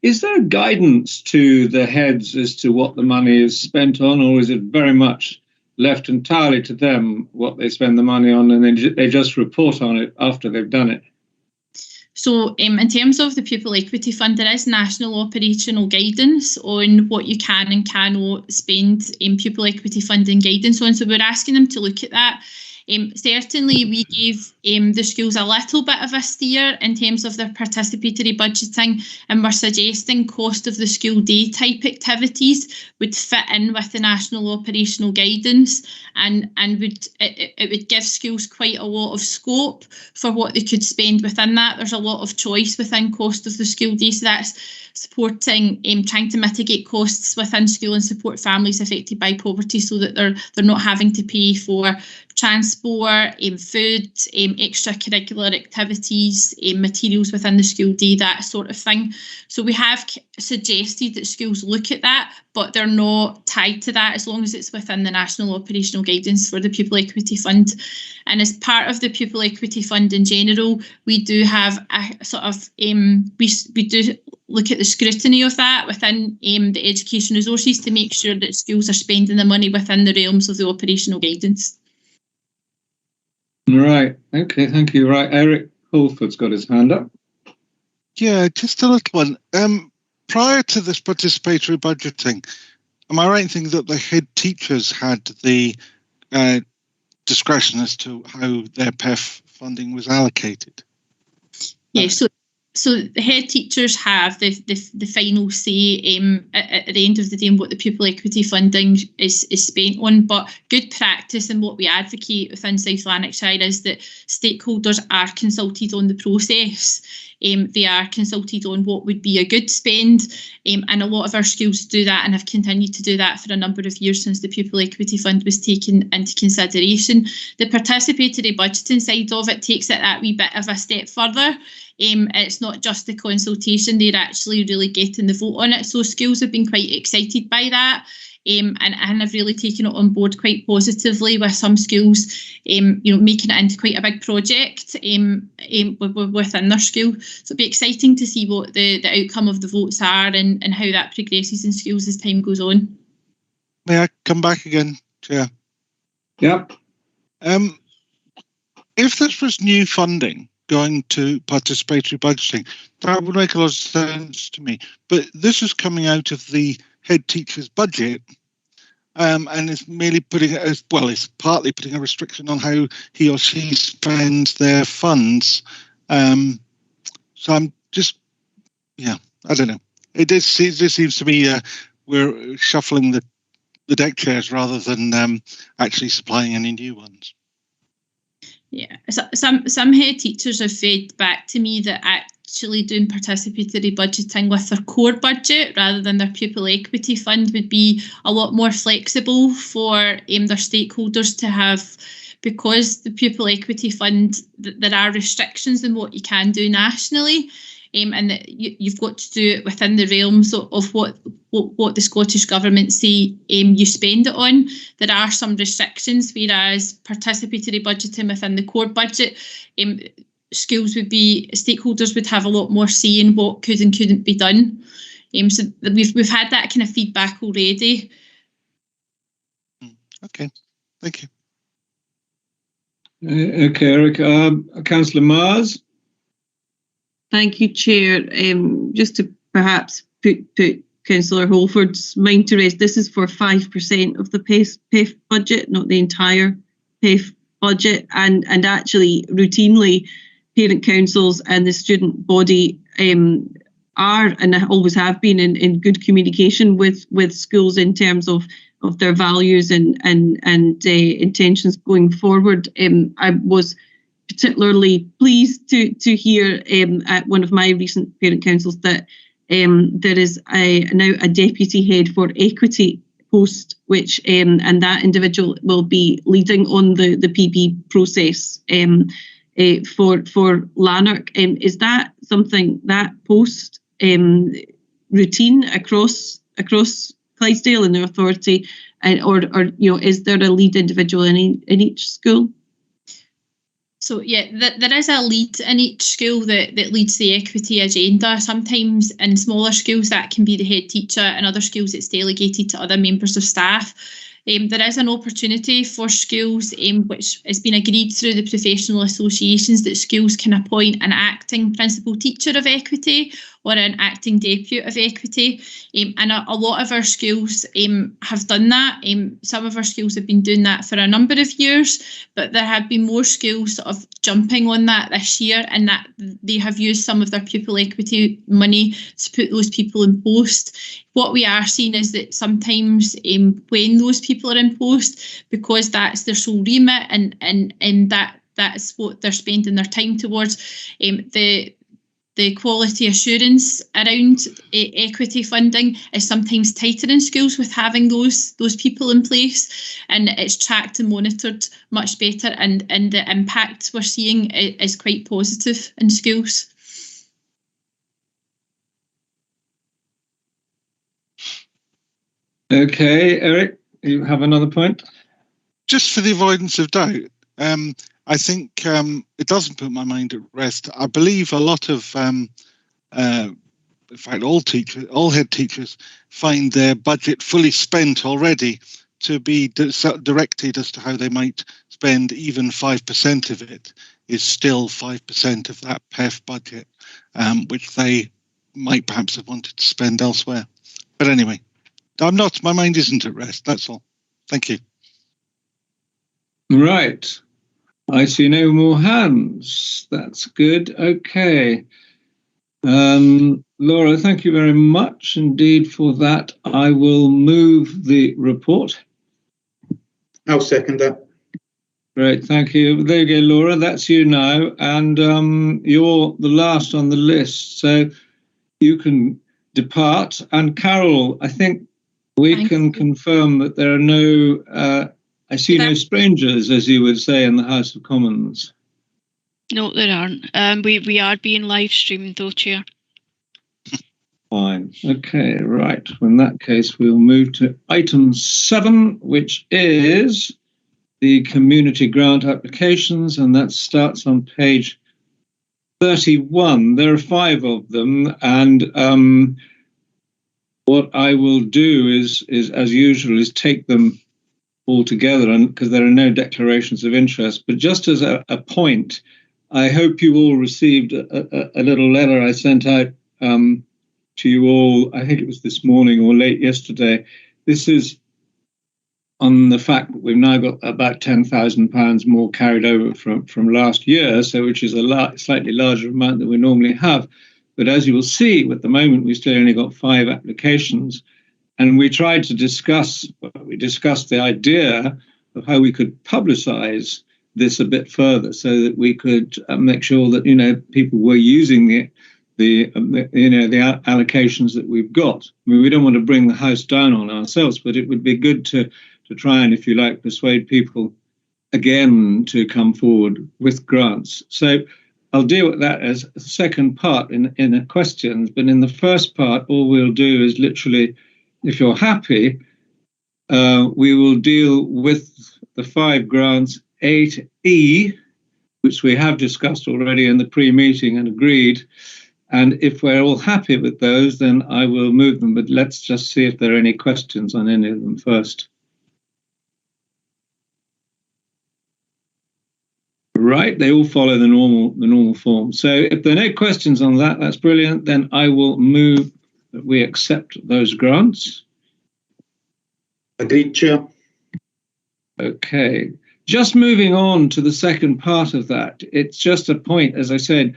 Is there guidance to the heads as to what the money is spent on, or is it very much left entirely to them what they spend the money on, and then they just report on it after they've done it? So in terms of the pupil equity fund, there is national operational guidance on what you can and cannot spend in pupil equity funding guidance on. So we're asking them to look at that. Certainly, we gave the schools a little bit of a steer in terms of their participatory budgeting, and we're suggesting cost of the school day type activities would fit in with the national operational guidance, and it would give schools quite a lot of scope for what they could spend within that. There's a lot of choice within cost of the school day, so that's supporting, trying to mitigate costs within school and support families affected by poverty, so that they're not having to pay for transport, food, extracurricular activities, materials within the school day, that sort of thing. So we have suggested that schools look at that, but they're not tied to that as long as it's within the national operational guidance for the Pupil Equity Fund. And as part of the Pupil Equity Fund in general, we do have a sort of, we do look at the scrutiny of that within the education resources to make sure that schools are spending the money within the realms of the operational guidance. Right. Okay. Thank you. Right. Eric Holford's got his hand up. Yeah, just a little one. Prior to this participatory budgeting, am I right in thinking that the head teachers had the discretion as to how their PEF funding was allocated? Yeah, so the head teachers have the final say at the end of the day on what the pupil equity funding is spent on. But good practice and what we advocate within South Lanarkshire is that stakeholders are consulted on the process. They are consulted on what would be a good spend, and a lot of our schools do that and have continued to do that for a number of years since the Pupil Equity Fund was taken into consideration. The participatory budgeting side of it takes it that wee bit of a step further. It's not just the consultation, they're actually really getting the vote on it. So schools have been quite excited by that. And have really taken it on board quite positively, with some schools, making it into quite a big project within their school. So it'll be exciting to see what the outcome of the votes are and how that progresses in schools as time goes on. May I come back again, Chair? Yep. If this was new funding going to participatory budgeting, that would make a lot of sense to me. But this is coming out of the head teacher's budget, and it's merely putting it as well. It's partly putting a restriction on how he or she spends their funds. So I'm just, I don't know. It just seems to me we're shuffling the deck chairs rather than actually supplying any new ones. Yeah, some head teachers have fed back to me that actually doing participatory budgeting with their core budget rather than their pupil equity fund would be a lot more flexible for their stakeholders to have, because the pupil equity fund, there are restrictions in what you can do nationally, and that you've got to do it within the realms of what the Scottish Government say you spend it on. There are some restrictions, whereas participatory budgeting within the core budget, stakeholders would have a lot more say in what could and couldn't be done. So we've had that kind of feedback already. Okay, thank you. Okay, Eric. Councillor Mars. Thank you, Chair. Just to perhaps put Councillor Holford's mind to rest, this is for 5% of the PEF budget, not the entire PEF budget. And actually, routinely, parent councils and the student body are and always have been in good communication with schools in terms of their values and intentions going forward. I was particularly pleased to hear at one of my recent parent councils that there is now a deputy head for equity post, which and that individual will be leading on the PB process for Lanark. Is that something, that post, routine across Clydesdale and the authority, or is there a lead individual in each school? So yeah, there is a lead in each school that leads the equity agenda. Sometimes in smaller schools that can be the head teacher, and other schools it's delegated to other members of staff. There is an opportunity for schools, which has been agreed through the professional associations, that schools can appoint an acting principal teacher of equity or an acting deputy of equity. And a lot of our schools have done that. Some of our schools have been doing that for a number of years, but there have been more schools sort of jumping on that this year, and that they have used some of their pupil equity money to put those people in post. What we are seeing is that sometimes when those people are in post, because that's their sole remit and that's what they're spending their time towards, the quality assurance around equity funding is sometimes tighter in schools with having those people in place, and it's tracked and monitored much better, and the impact we're seeing is quite positive in schools. Okay, Eric, you have another point? Just for the avoidance of doubt, I think it doesn't put my mind at rest. I believe a lot of, in fact, all head teachers find their budget fully spent already to be directed as to how they might spend even 5% of it is still 5% of that PEF budget, which they might perhaps have wanted to spend elsewhere. But anyway, my mind isn't at rest, that's all. Thank you. Right. I see no more hands. That's good. Okay. Laura, thank you very much indeed for that. I will move the report. I'll second that. Great, thank you. There you go, Laura. That's you now. And you're the last on the list, so you can depart. And Carol, I think we can confirm that there are no... I see no strangers, as you would say, in the House of Commons. No, there aren't. We are being live streamed, though, Chair. Fine. Okay, right. In that case, we'll move to item 7, which is the community grant applications, and that starts on page 31. There are 5 of them, and what I will do is, as usual, is take them all together, and because there are no declarations of interest. But just as a point, I hope you all received a little letter I sent out to you all, I think it was this morning or late yesterday. This is on the fact that we've now got about £10,000 more carried over from last year, so which is a slightly larger amount than we normally have. But as you will see, at the moment, we've still only got 5 applications. And we tried to discuss the idea of how we could publicise this a bit further, so that we could make sure that people were using the allocations that we've got. I mean, we don't want to bring the house down on ourselves, but it would be good to try and, if you like, persuade people again to come forward with grants. So I'll deal with that as a second part in the questions. But in the first part, all we'll do is literally, if you're happy, we will deal with the 5 grants, 8E, which we have discussed already in the pre-meeting and agreed. And if we're all happy with those, then I will move them. But let's just see if there are any questions on any of them first. Right, they all follow the normal form. So if there are no questions on that, that's brilliant. Then I will move that we accept those grants. Agreed, Chair. Okay, just moving on to the second part of that. It's just a point, as I said,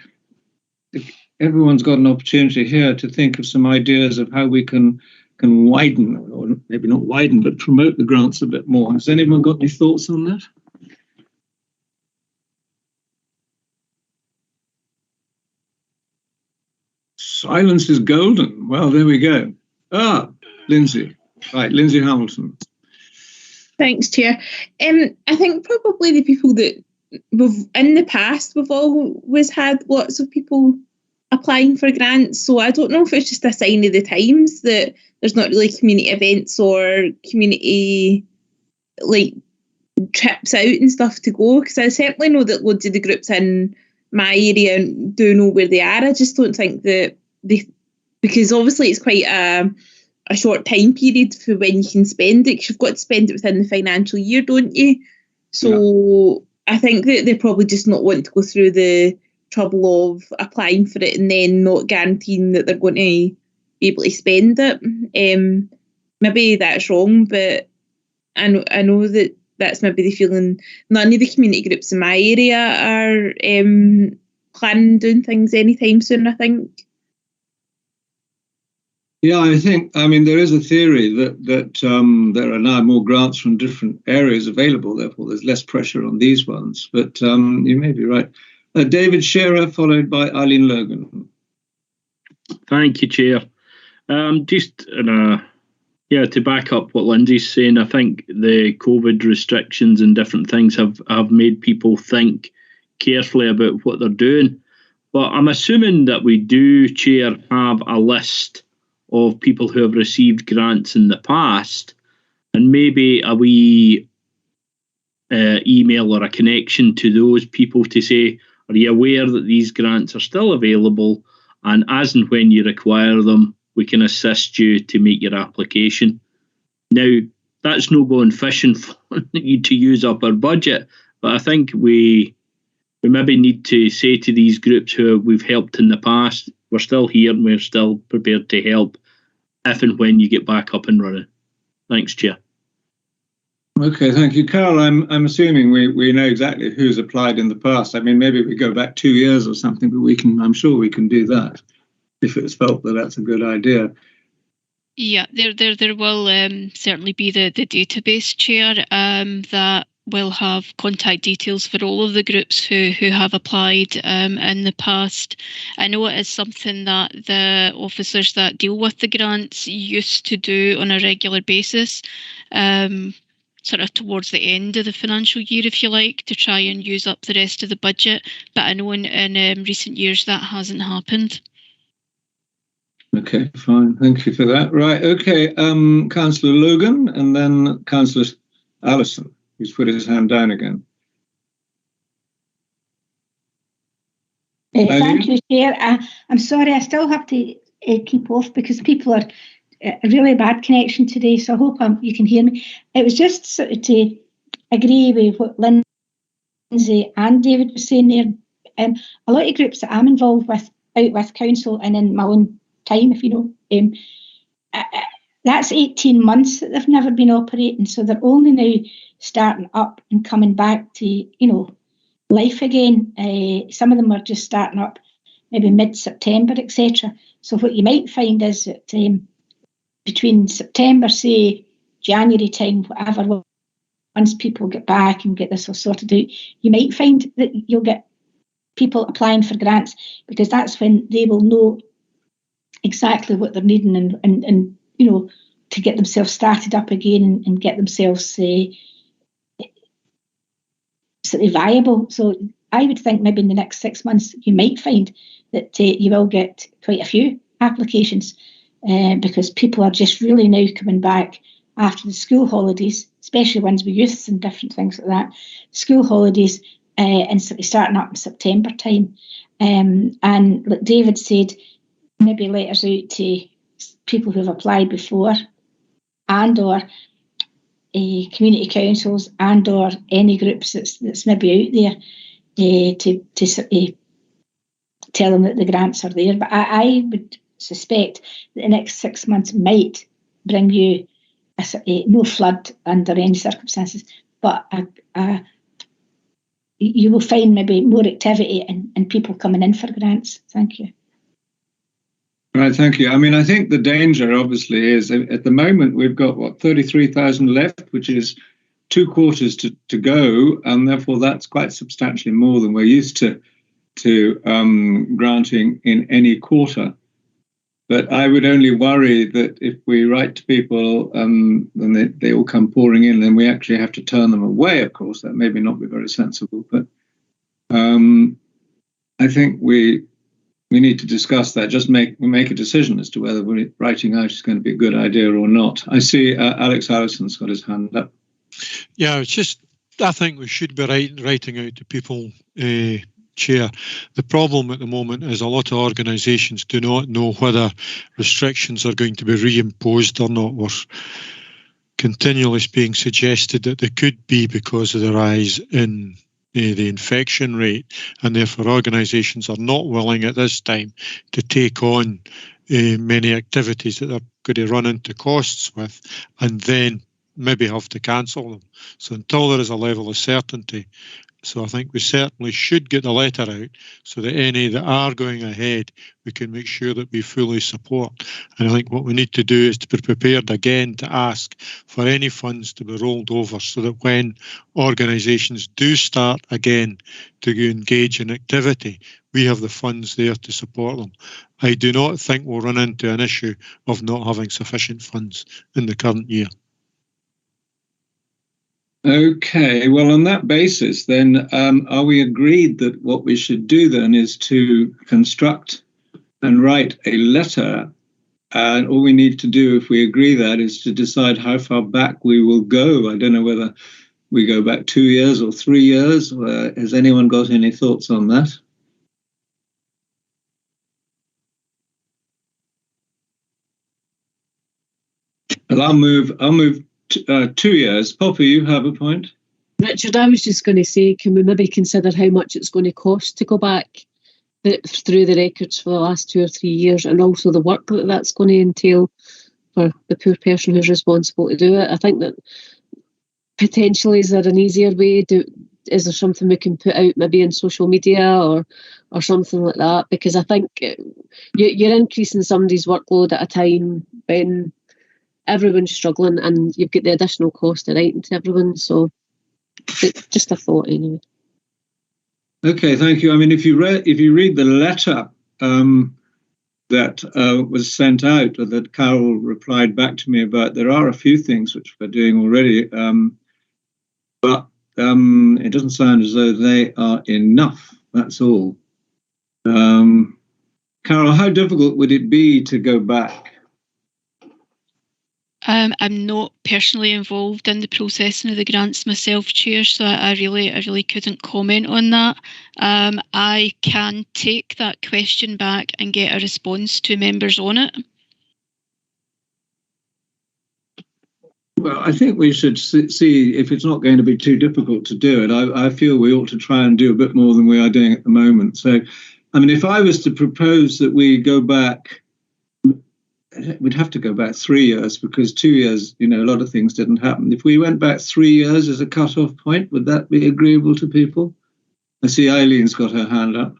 everyone's got an opportunity here to think of some ideas of how we can widen, or maybe not widen, but promote the grants a bit more. Has anyone got any thoughts on that? Silence is golden. Well, there we go. Lindsay. Right, Lindsay Hamilton. Thanks, Chair. I think probably the people that in the past we've always had lots of people applying for grants. So I don't know if it's just a sign of the times that there's not really community events or community trips out and stuff to go. Because I certainly know that loads of the groups in my area do know where they are. I just don't think that because obviously it's quite a a short time period for when you can spend it, because you've got to spend it within the financial year, don't you? So I think that they probably just not want to go through the trouble of applying for it and then not guaranteeing that they're going to be able to spend it. Maybe that's wrong, but I know that that's maybe the feeling. None of the community groups in my area are planning on doing things anytime soon, I think. Yeah, I mean, there is a theory that there are now more grants from different areas available, therefore there's less pressure on these ones. But you may be right. David Shearer, followed by Eileen Logan. Thank you, Chair. To back up what Lindsay's saying, I think the COVID restrictions and different things have made people think carefully about what they're doing. But I'm assuming that we do, Chair, have a list of people who have received grants in the past, and maybe a wee email or a connection to those people to say, are you aware that these grants are still available, and as and when you require them, we can assist you to make your application. Now, that's no going fishing for you to use up our budget, but I think we maybe need to say to these groups who we've helped in the past, we're still here and we're still prepared to help if and when you get back up and running. Thanks, Chair. Okay, thank you. Carol, I'm assuming we know exactly who's applied in the past. I mean, maybe we go back 2 years or something, but I'm sure we can do that if it's felt that that's a good idea. Yeah, there will certainly be the database, Chair, that will have contact details for all of the groups who have applied in the past. I know it is something that the officers that deal with the grants used to do on a regular basis, sort of towards the end of the financial year, if you like, to try and use up the rest of the budget. But I know in recent years that hasn't happened. Okay, fine. Thank you for that. Right, okay. Councillor Logan and then Councillor Allison, who's put his hand down again. Thank you, Chair. I'm sorry, I still have to keep off because people are a really bad connection today, so I hope you can hear me. It was just sort of to agree with what Lindsay and David were saying there. A lot of groups that I'm involved with, out with council and in my own time, if you know, that's 18 months that they've never been operating, so they're only now starting up and coming back to, life again. Some of them are just starting up maybe mid-September, etc. So what you might find is that between September, say January time, whatever, once people get back and get this all sorted out, you might find that you'll get people applying for grants, because that's when they will know exactly what they're needing and to get themselves started up again and get themselves sort of viable. So I would think maybe in the next 6 months you might find that you will get quite a few applications because people are just really now coming back after the school holidays, especially ones with youths and different things like that, school holidays and sort of starting up in September time. And like David said, maybe letters out to people who've applied before and or community councils and or any groups that's maybe out there to sort of tell them that the grants are there. But I would suspect that the next 6 months might bring you no flood under any circumstances, but you will find maybe more activity and people coming in for grants. Thank you. Right, thank you. I mean, I think the danger obviously is at the moment we've got 33,000 left, which is 2 quarters to go, and therefore that's quite substantially more than we're used to granting in any quarter. But I would only worry that if we write to people and they all come pouring in, then we actually have to turn them away. Of course, that may not be very sensible, but I think we need to discuss that. Just make a decision as to whether writing out is going to be a good idea or not. I see Alex Allison's got his hand up. Yeah, it's just I think we should be writing out to people Chair. The problem at the moment is a lot of organisations do not know whether restrictions are going to be reimposed or not. We're continually being suggested that they could be because of the rise in the infection rate, and therefore organisations are not willing at this time to take on many activities that they're going to run into costs with and then maybe have to cancel them. So until there is a level of certainty, so I think we certainly should get the letter out so that any that are going ahead, we can make sure that we fully support. And I think what we need to do is to be prepared again to ask for any funds to be rolled over so that when organisations do start again to engage in activity, we have the funds there to support them. I do not think we'll run into an issue of not having sufficient funds in the current year. Okay, well, on that basis, then, are we agreed that what we should do then is to construct and write a letter, and all we need to do, if we agree that, is to decide how far back we will go? I don't know whether we go back 2 years or 3 years. Has anyone got any thoughts on that? Well, I'll move 2 years. Poppy, you have a point? Richard, I was just going to say, can we maybe consider how much it's going to cost to go back through the records for the last 2 or 3 years, and also the work that that's going to entail for the poor person who's responsible to do it? I think that potentially, is there an easier way? Is there something we can put out maybe in social media or something like that? Because I think you're increasing somebody's workload at a time when everyone's struggling, and you've got the additional cost of writing to everyone. So, just a thought, anyway. Okay, thank you. I mean, if you read the letter that was sent out, or that Carol replied back to me about, there are a few things which we're doing already, but it doesn't sound as though they are enough. That's all. Carol, how difficult would it be to go back? I'm not personally involved in the processing of the grants myself, Chair, so I really couldn't comment on that. I can take that question back and get a response to members on it. Well, I think we should see if it's not going to be too difficult to do it. I feel we ought to try and do a bit more than we are doing at the moment. So, I mean, if I was to propose that we go back, we'd have to go back 3 years, because 2 years, a lot of things didn't happen. If we went back 3 years as a cut-off point, would that be agreeable to people? I see Eileen's got her hand up.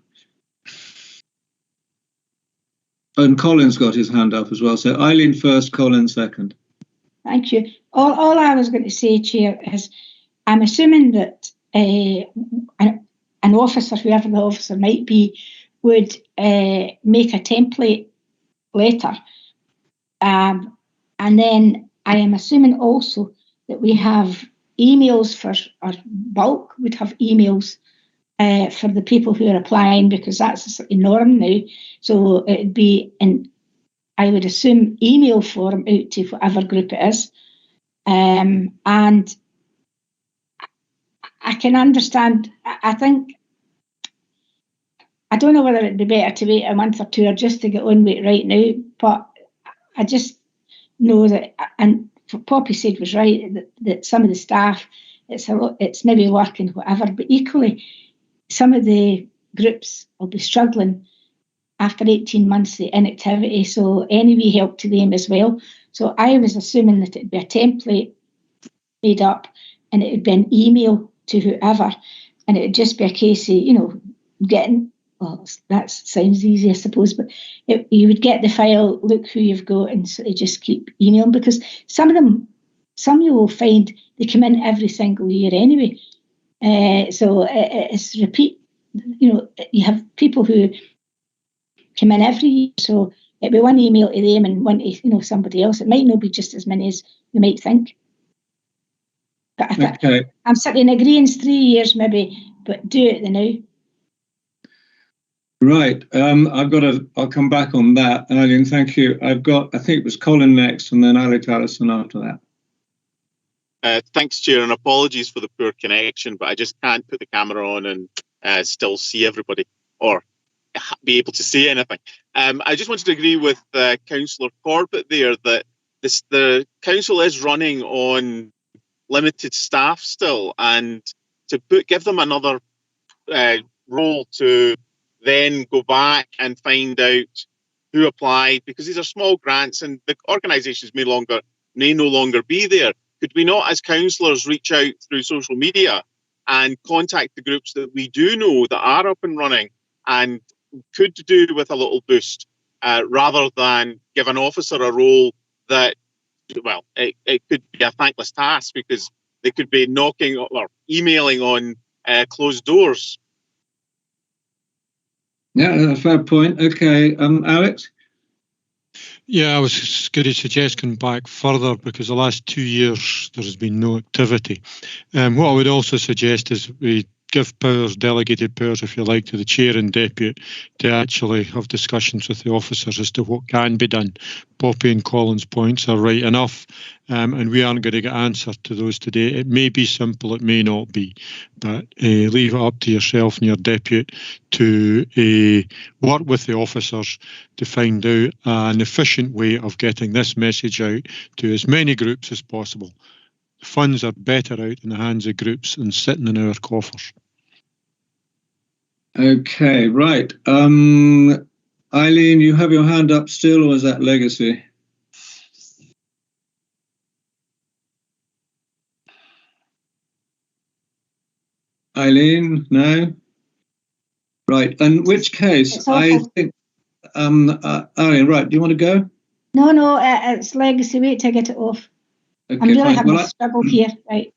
And Colin's got his hand up as well. So Eileen first, Colin second. Thank you. All I was going to say, Chair, is I'm assuming that an officer, whoever the officer might be, would make a template letter. And then I am assuming also that we have emails for our bulk, would have emails for the people who are applying, because that's a norm now. So it'd be, I would assume, email form out to whatever group it is. And I can understand, I think, I don't know whether it'd be better to wait a month or two or just to get on with it right now, but I just know that, and what Poppy said was right, that some of the staff, it's maybe working, whatever, but equally, some of the groups will be struggling after 18 months of inactivity, so any wee help to them as well. So I was assuming that it'd be a template made up, and it would be an email to whoever, and it would just be a case of, getting, well, that sounds easy, I suppose, but you would get the file, look who you've got, and so they just keep emailing, because some you will find they come in every single year anyway. So it's repeat, you have people who come in every year, so it'd be one email to them and one to somebody else. It might not be just as many as you might think. But Okay. I'm sitting agreeing 3 years maybe, but do it now. Right. I'll come back on that. Eileen, thank you. I think it was Colin next, and then Alec Allison after that. Thanks, Chair, and apologies for the poor connection, but I just can't put the camera on and still see everybody or be able to say anything. I just wanted to agree with Councillor Corbett there that the council is running on limited staff still, and to give them another role to then go back and find out who applied, because these are small grants and the organisations may no longer be there. Could we not, as councillors, reach out through social media and contact the groups that we do know that are up and running and could do with a little boost, rather than give an officer a role that, well, it could be a thankless task because they could be knocking or emailing on closed doors. Yeah, fair point. Okay, Alex? Yeah, I was going to suggest going back further because the last 2 years there has been no activity. What I would also suggest is we give powers, delegated powers, if you like, to the chair and deputy to actually have discussions with the officers as to what can be done. Poppy and Colin's points are right enough, and we aren't going to get answer to those today. It may be simple, it may not be, but leave it up to yourself and your deputy to work with the officers to find out an efficient way of getting this message out to as many groups as possible. Funds are better out in the hands of groups than sitting in our coffers. Okay, right. Eileen, you have your hand up still, or is that legacy? Eileen, no? Right, in which case, I think, Eileen, right, do you want to go? No, it's legacy. Wait till I get it off. Okay, I'm really fine. having a struggle here, right?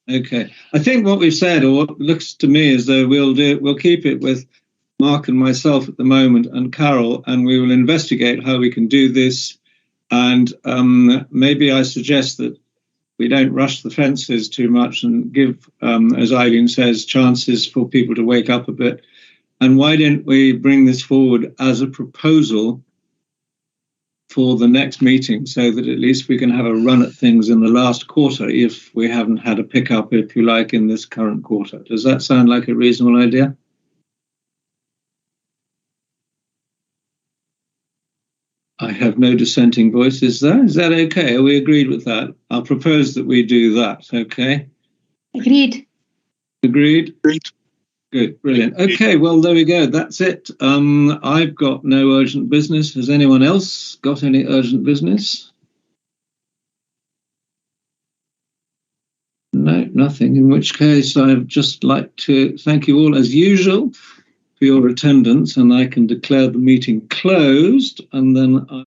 Okay, I think what we've said, or what looks to me as though we'll keep it with Mark and myself at the moment, and Carol, and we will investigate how we can do this. And maybe I suggest that we don't rush the fences too much and give, as Eileen says, chances for people to wake up a bit. And why don't we bring this forward as a proposal for the next meeting, so that at least we can have a run at things in the last quarter if we haven't had a pickup, if you like, in this current quarter. Does that sound like a reasonable idea? I have no dissenting voices there. Is that okay? Are we agreed with that? I'll propose that we do that, okay? Agreed. Agreed? Agreed. Good, brilliant. Okay, well, there we go. That's it. I've got no urgent business. Has anyone else got any urgent business? No, nothing. In which case, I'd just like to thank you all, as usual, for your attendance, and I can declare the meeting closed, and then